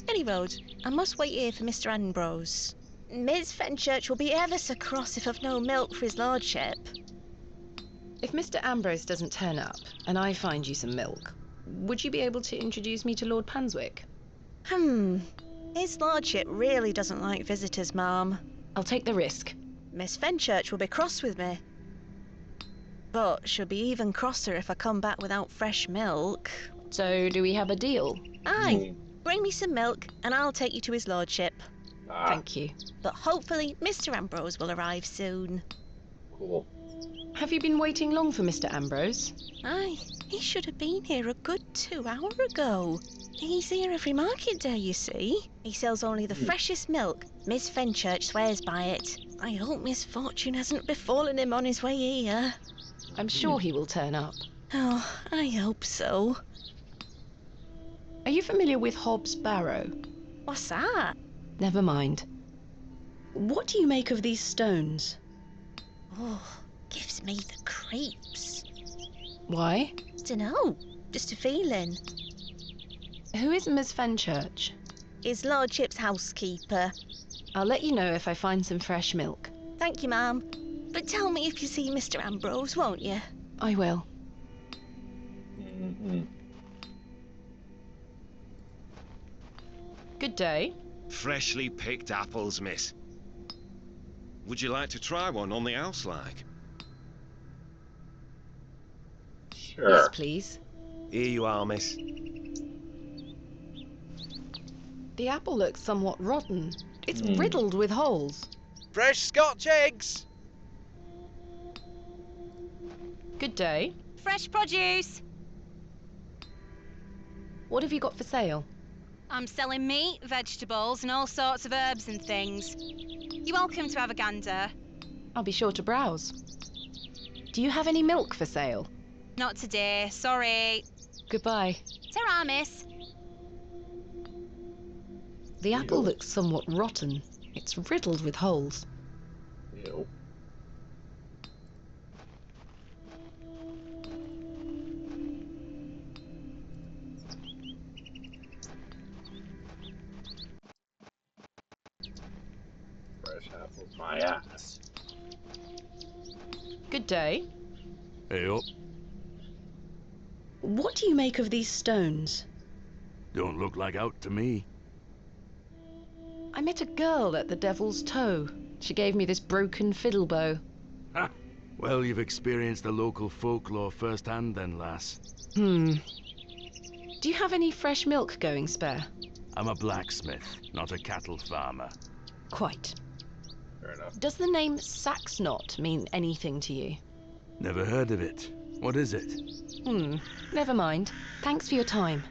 Any road, I must wait here for Mr. Ambrose. Miss Fenchurch will be ever so cross if I've no milk for his lordship. If Mr. Ambrose doesn't turn up, and I find you some milk, would you be able to introduce me to Lord Panswick? His lordship really doesn't like visitors, ma'am. I'll take the risk. Miss Fenchurch will be cross with me. But she'll be even crosser if I come back without fresh milk. So, do we have a deal? Aye. Bring me some milk, and I'll take you to his lordship. Thank you. But hopefully Mr. Ambrose will arrive soon. Cool. Have you been waiting long for Mr. Ambrose? Aye, he should have been here a good 2 hours ago. He's here every market day, you see. He sells only the freshest milk. Miss Fenchurch swears by it. I hope misfortune hasn't befallen him on his way here. I'm sure he will turn up. Oh, I hope so. Are you familiar with Hobbs Barrow? What's that? Never mind. What do you make of these stones? Oh, gives me the creeps. Why? Dunno, just a feeling. Who is Miss Fenchurch? His lordship's housekeeper. I'll let you know if I find some fresh milk. Thank you, ma'am. But tell me if you see Mr. Ambrose, won't you? I will. Good day. Freshly picked apples, miss. Would you like to try one on the house, like? Sure. Yes, please. Here you are, miss. The apple looks somewhat rotten. It's riddled with holes. Fresh Scotch eggs! Good day. Fresh produce. What have you got for sale? I'm selling meat, vegetables, and all sorts of herbs and things. You're welcome to have a gander. I'll be sure to browse. Do you have any milk for sale? Not today, sorry. Goodbye. Ta-ra, miss. The apple looks somewhat rotten. It's riddled with holes. Ew. of my ass. Good day. Hey up. What do you make of these stones? Don't look like out to me. I met a girl at the Devil's Toe. She gave me this broken fiddle bow. Ha! Well, you've experienced the local folklore firsthand then, lass. Do you have any fresh milk going spare? I'm a blacksmith, not a cattle farmer. Quite. Fair enough. Does the name Saxnot mean anything to you? Never heard of it. What is it? Never mind. Thanks for your time.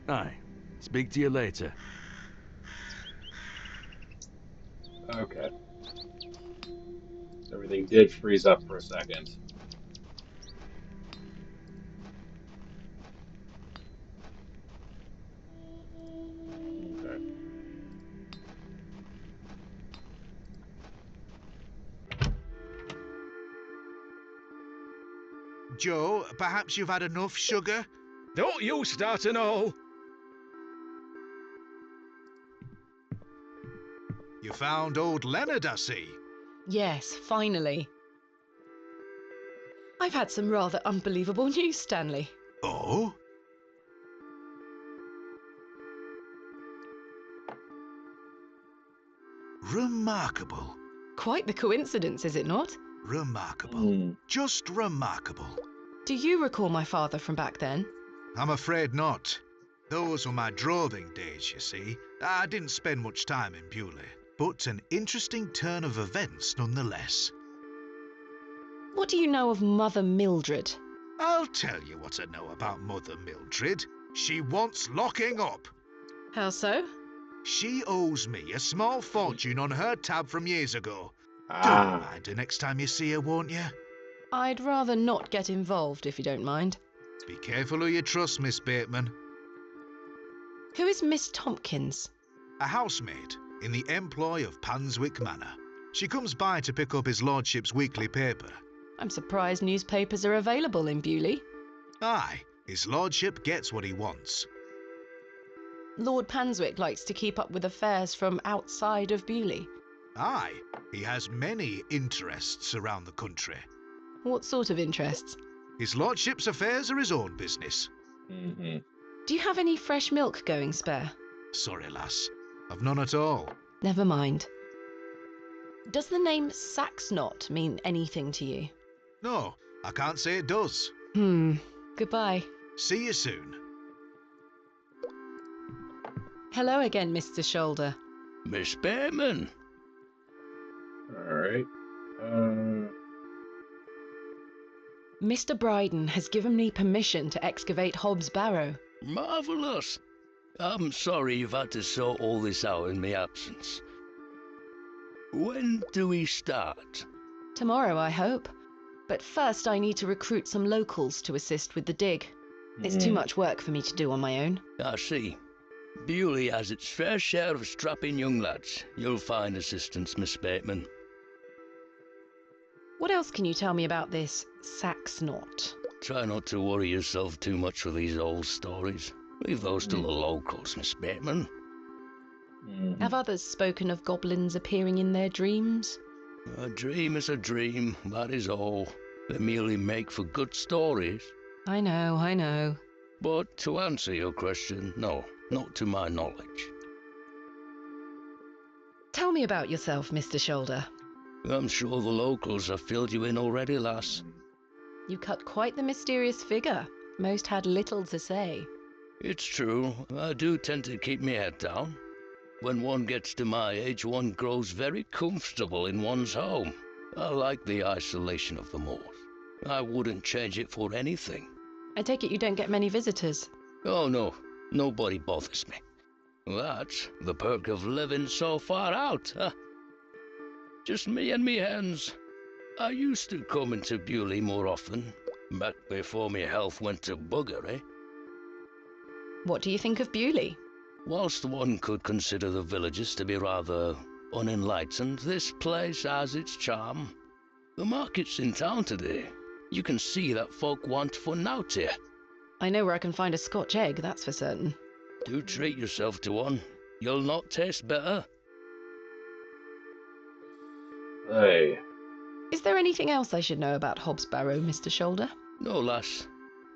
Aye. Speak to you later. Okay. Everything did freeze up for a second. Okay. Joe, perhaps you've had enough sugar? Don't you start an all. You found old Leonard, I see. Yes, finally. I've had some rather unbelievable news, Stanley. Oh? Remarkable. Quite the coincidence, is it not? Remarkable. Just remarkable. Do you recall my father from back then? I'm afraid not. Those were my droving days, you see. I didn't spend much time in Bewley, but an interesting turn of events nonetheless. What do you know of Mother Mildred? I'll tell you what I know about Mother Mildred. She wants locking up. How so? She owes me a small fortune on her tab from years ago. Don't mind her next time you see her, won't you? I'd rather not get involved, if you don't mind. Be careful who you trust, Miss Bateman. Who is Miss Tompkins? A housemaid in the employ of Panswick Manor. She comes by to pick up his lordship's weekly paper. I'm surprised newspapers are available in Bewley. Aye, his lordship gets what he wants. Lord Panswick likes to keep up with affairs from outside of Bewley. Aye, he has many interests around the country. What sort of interests? His lordship's affairs are his own business. Do you have any fresh milk going spare? Sorry, lass. I've none at all. Never mind. Does the name Saxnot mean anything to you? No, I can't say it does. Goodbye. See you soon. Hello again, Mr. Shoulder. Miss Bateman. Alright. Mr. Bryden has given me permission to excavate Hobbs Barrow. Marvellous. I'm sorry you've had to sort all this out in my absence. When do we start? Tomorrow, I hope. But first I need to recruit some locals to assist with the dig. It's too much work for me to do on my own. I see. Bewley has its fair share of strapping young lads. You'll find assistance, Miss Bateman. What else can you tell me about this Saxnot? Try not to worry yourself too much with these old stories. Leave those to the locals, Miss Bateman. Have others spoken of goblins appearing in their dreams? A dream is a dream, that is all. They merely make for good stories. I know. But to answer your question, no, not to my knowledge. Tell me about yourself, Mr. Shoulder. I'm sure the locals have filled you in already, lass. You cut quite the mysterious figure. Most had little to say. It's true, I do tend to keep my head down. When one gets to my age, one grows very comfortable in one's home. I like the isolation of the moors. I wouldn't change it for anything. I take it you don't get many visitors? Oh no, nobody bothers me. That's the perk of living so far out, huh? Just me and me hens. I used to come into Bewley more often, back before my health went to bugger, eh? What do you think of Bewley? Whilst one could consider the villages to be rather unenlightened, this place has its charm. The market's in town today. You can see that folk want fun out here. I know where I can find a Scotch egg, that's for certain. Do treat yourself to one. You'll not taste better. Hey. Is there anything else I should know about Hobbs Barrow, Mr. Shoulder? No, lass.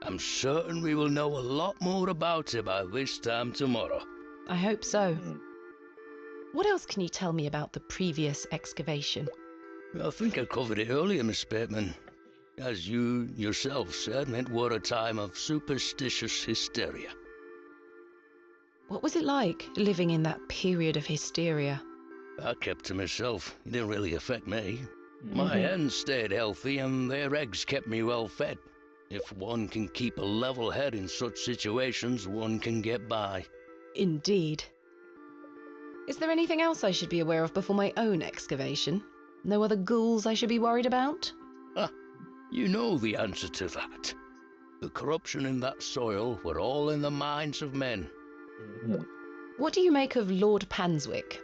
I'm certain we will know a lot more about it by this time tomorrow. I hope so. What else can you tell me about the previous excavation? I think I covered it earlier, Miss Bateman. As you yourself said, it were a time of superstitious hysteria. What was it like, living in that period of hysteria? I kept to myself. It didn't really affect me. My hens stayed healthy and their eggs kept me well fed. If one can keep a level head in such situations, one can get by. Indeed. Is there anything else I should be aware of before my own excavation? No other ghouls I should be worried about? Ah, you know the answer to that. The corruption in that soil were all in the minds of men. What do you make of Lord Panswick?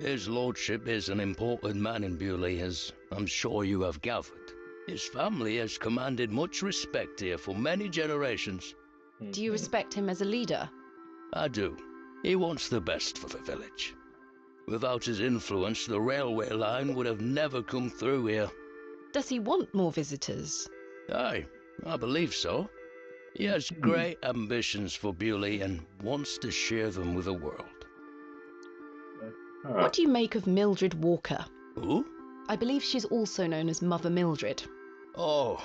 His lordship is an important man in Bewley, as I'm sure you have gathered. His family has commanded much respect here for many generations. Do you respect him as a leader? I do. He wants the best for the village. Without his influence, the railway line would have never come through here. Does he want more visitors? Aye, I believe so. He has great ambitions for Bewley and wants to share them with the world. What do you make of Mildred Walker? Who? I believe she's also known as Mother Mildred. Oh,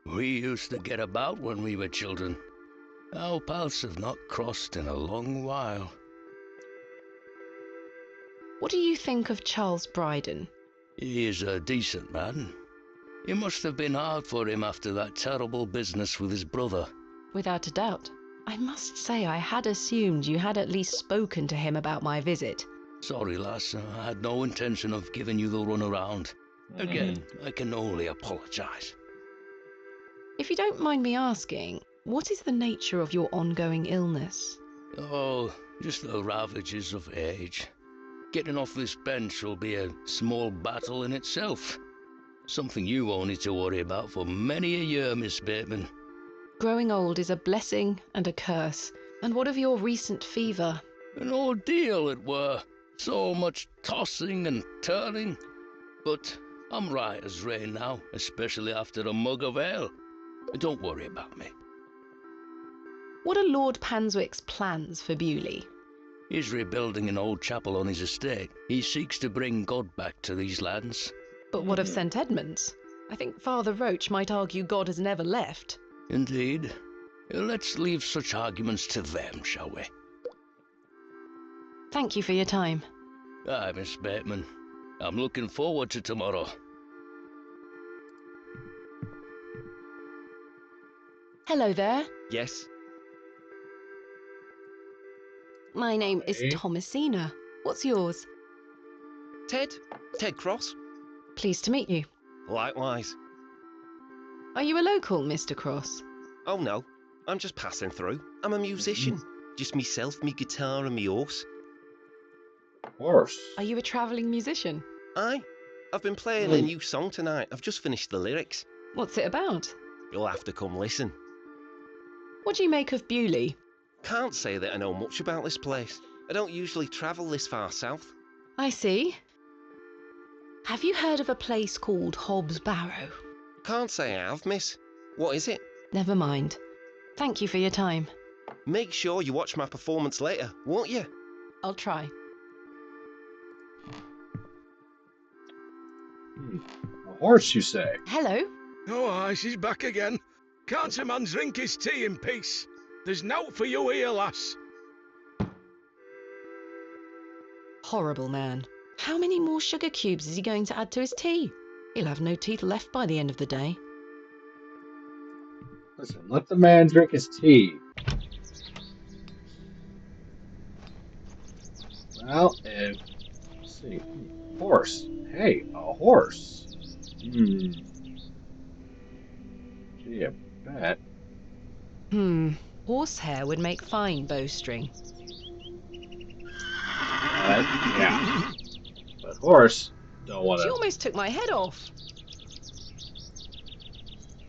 we used to get about when we were children. Our paths have not crossed in a long while. What do you think of Charles Bryden? He is a decent man. It must have been hard for him after that terrible business with his brother. Without a doubt. I must say I had assumed you had at least spoken to him about my visit. Sorry, lass, I had no intention of giving you the runaround. Again, I can only apologise. If you don't mind me asking, what is the nature of your ongoing illness? Oh, just the ravages of age. Getting off this bench will be a small battle in itself. Something you won't need to worry about for many a year, Miss Bateman. Growing old is a blessing and a curse. And what of your recent fever? An ordeal it were. So much tossing and turning. But I'm right as rain now, especially after a mug of ale. Don't worry about me. What are Lord Panswick's plans for Bewley? He's rebuilding an old chapel on his estate. He seeks to bring God back to these lands. But what of St. Edmunds? I think Father Roach might argue God has never left. Indeed. Let's leave such arguments to them, shall we? Thank you for your time. Aye, Miss Bateman. I'm looking forward to tomorrow. Hello there. Yes? My name is Thomasina. What's yours? Ted? Ted Cross? Pleased to meet you. Likewise. Are you a local, Mr. Cross? Oh no, I'm just passing through. I'm a musician. Just myself, me guitar and me horse. Horse? Are you a travelling musician? Aye. I've been playing a new song tonight. I've just finished the lyrics. What's it about? You'll have to come listen. What do you make of Bewley? Can't say that I know much about this place. I don't usually travel this far south. I see. Have you heard of a place called Hobbs Barrow? Can't say I have, miss. What is it? Never mind. Thank you for your time. Make sure you watch my performance later, won't you? I'll try. A horse, you say? Hello? Oh, aye, she's back again. Can't a man drink his tea in peace? There's nowt for you here, lass. Horrible man. How many more sugar cubes is he going to add to his tea? He'll have no teeth left by the end of the day. Listen, let the man drink his tea. Well, let's see. Horse. Hey, a horse. Gee, I bet. Horsehair would make fine bowstring. Yeah. But horse, don't want She to. almost took my head off.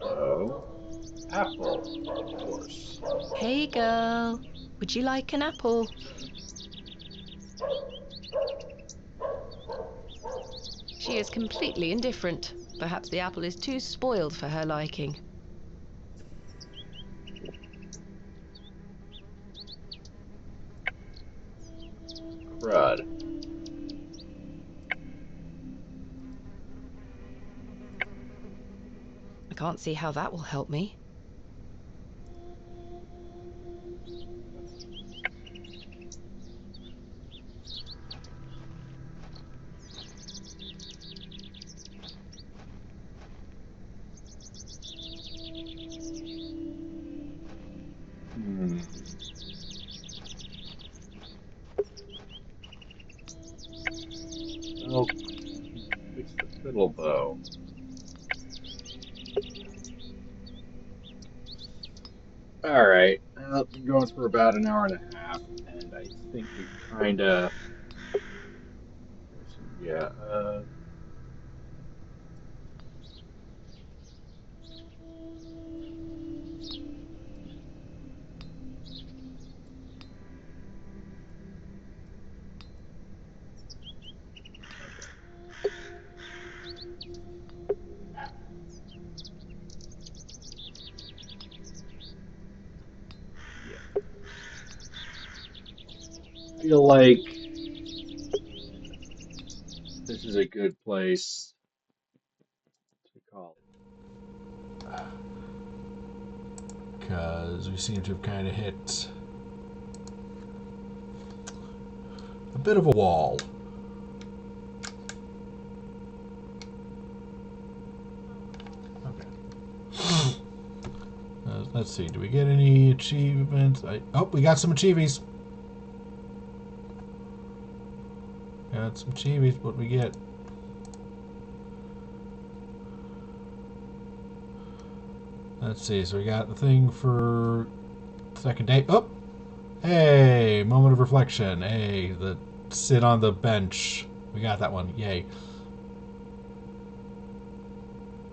Oh, apple. Horse. Hey girl, would you like an apple? She is completely indifferent. Perhaps the apple is too spoiled for her liking. Crud. I can't see how that will help me. Well, fix the fiddle bow. Alright, I've been going for about an hour and a half, and I think we kinda... Yeah, I feel like this is a good place to call Because we seem to have kind of hit a bit of a wall. Okay. Let's see. Do we get any achievements? Oh, we got some achievies. Got some achievies. What we get? Let's see. So we got the thing for second day. Oh, hey! Moment of reflection. Hey, the sit on the bench. We got that one. Yay.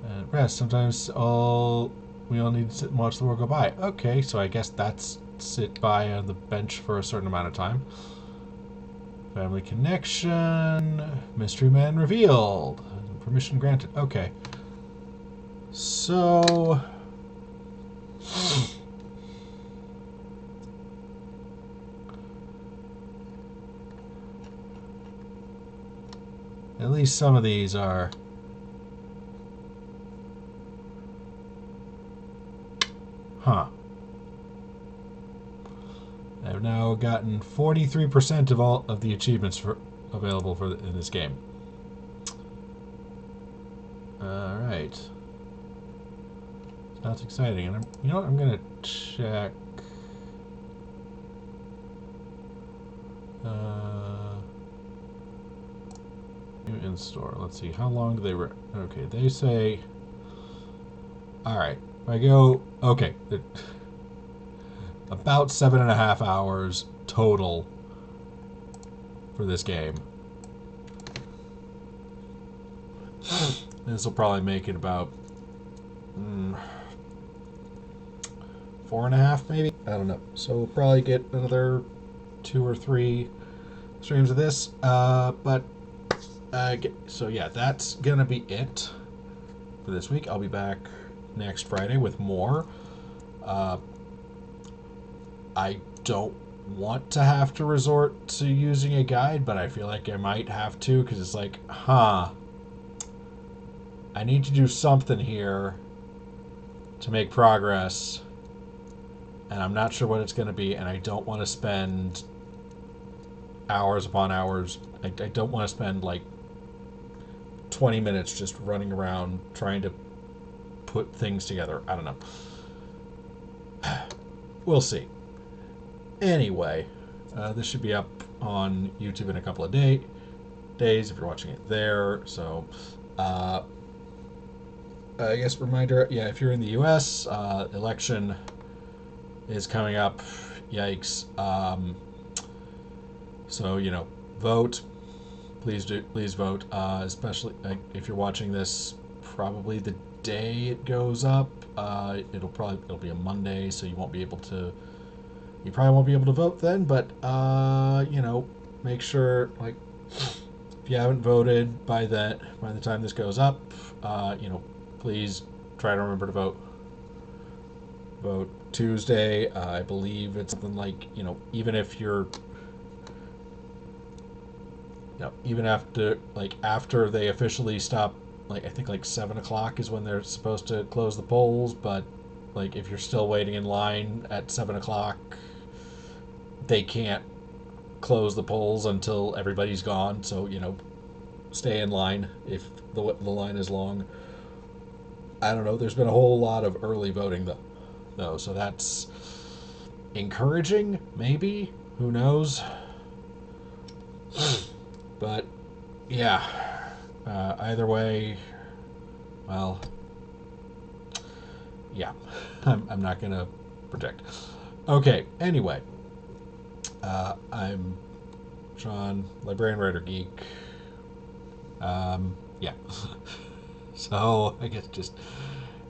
And rest. Sometimes we all need to sit and watch the world go by. Okay, so I guess that's sit by on the bench for a certain amount of time. Family connection. Mystery man revealed. Permission granted. Okay. So... at least some of these are... Huh. I've now gotten 43% of all of the achievements available in this game. All right. That's exciting. And you know what? I'm gonna check. New in store. Let's see. How long do they? Okay, they say. All right. I go. Okay. About 7.5 hours total for this game. This will probably make it about 4.5, maybe. I don't know. So we'll probably get another 2 or 3 streams of this. So yeah, that's gonna be it for this week. I'll be back next Friday with more. I don't want to have to resort to using a guide, but I feel like I might have to, because it's like, I need to do something here to make progress, and I'm not sure what it's going to be, and I don't want to spend hours upon hours. I don't want to spend like 20 minutes just running around trying to put things together. I don't know. We'll see. Anyway, this should be up on YouTube in a couple of days if you're watching it there. So, I guess reminder, yeah, if you're in the U.S., election is coming up. Yikes. So, you know, vote. Please vote. Especially if you're watching this, probably the day it goes up. It'll be a Monday, so you probably won't be able to vote then. But you know, make sure, like, if if you haven't voted by the time this goes up, please try to remember to vote Tuesday. I believe it's something like, even if you're, even after they officially stop, I think 7 o'clock is when they're supposed to close the polls, but if you're still waiting in line at 7 o'clock, they can't close the polls until everybody's gone. So, stay in line if the line is long. I don't know. There's been a whole lot of early voting, though, so that's encouraging, maybe. Who knows? But, yeah. Either way, well, yeah. I'm not going to predict. Okay, anyway. I'm Sean, librarian, writer, geek. Yeah. So I guess just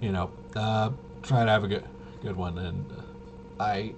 try to have a good one, and I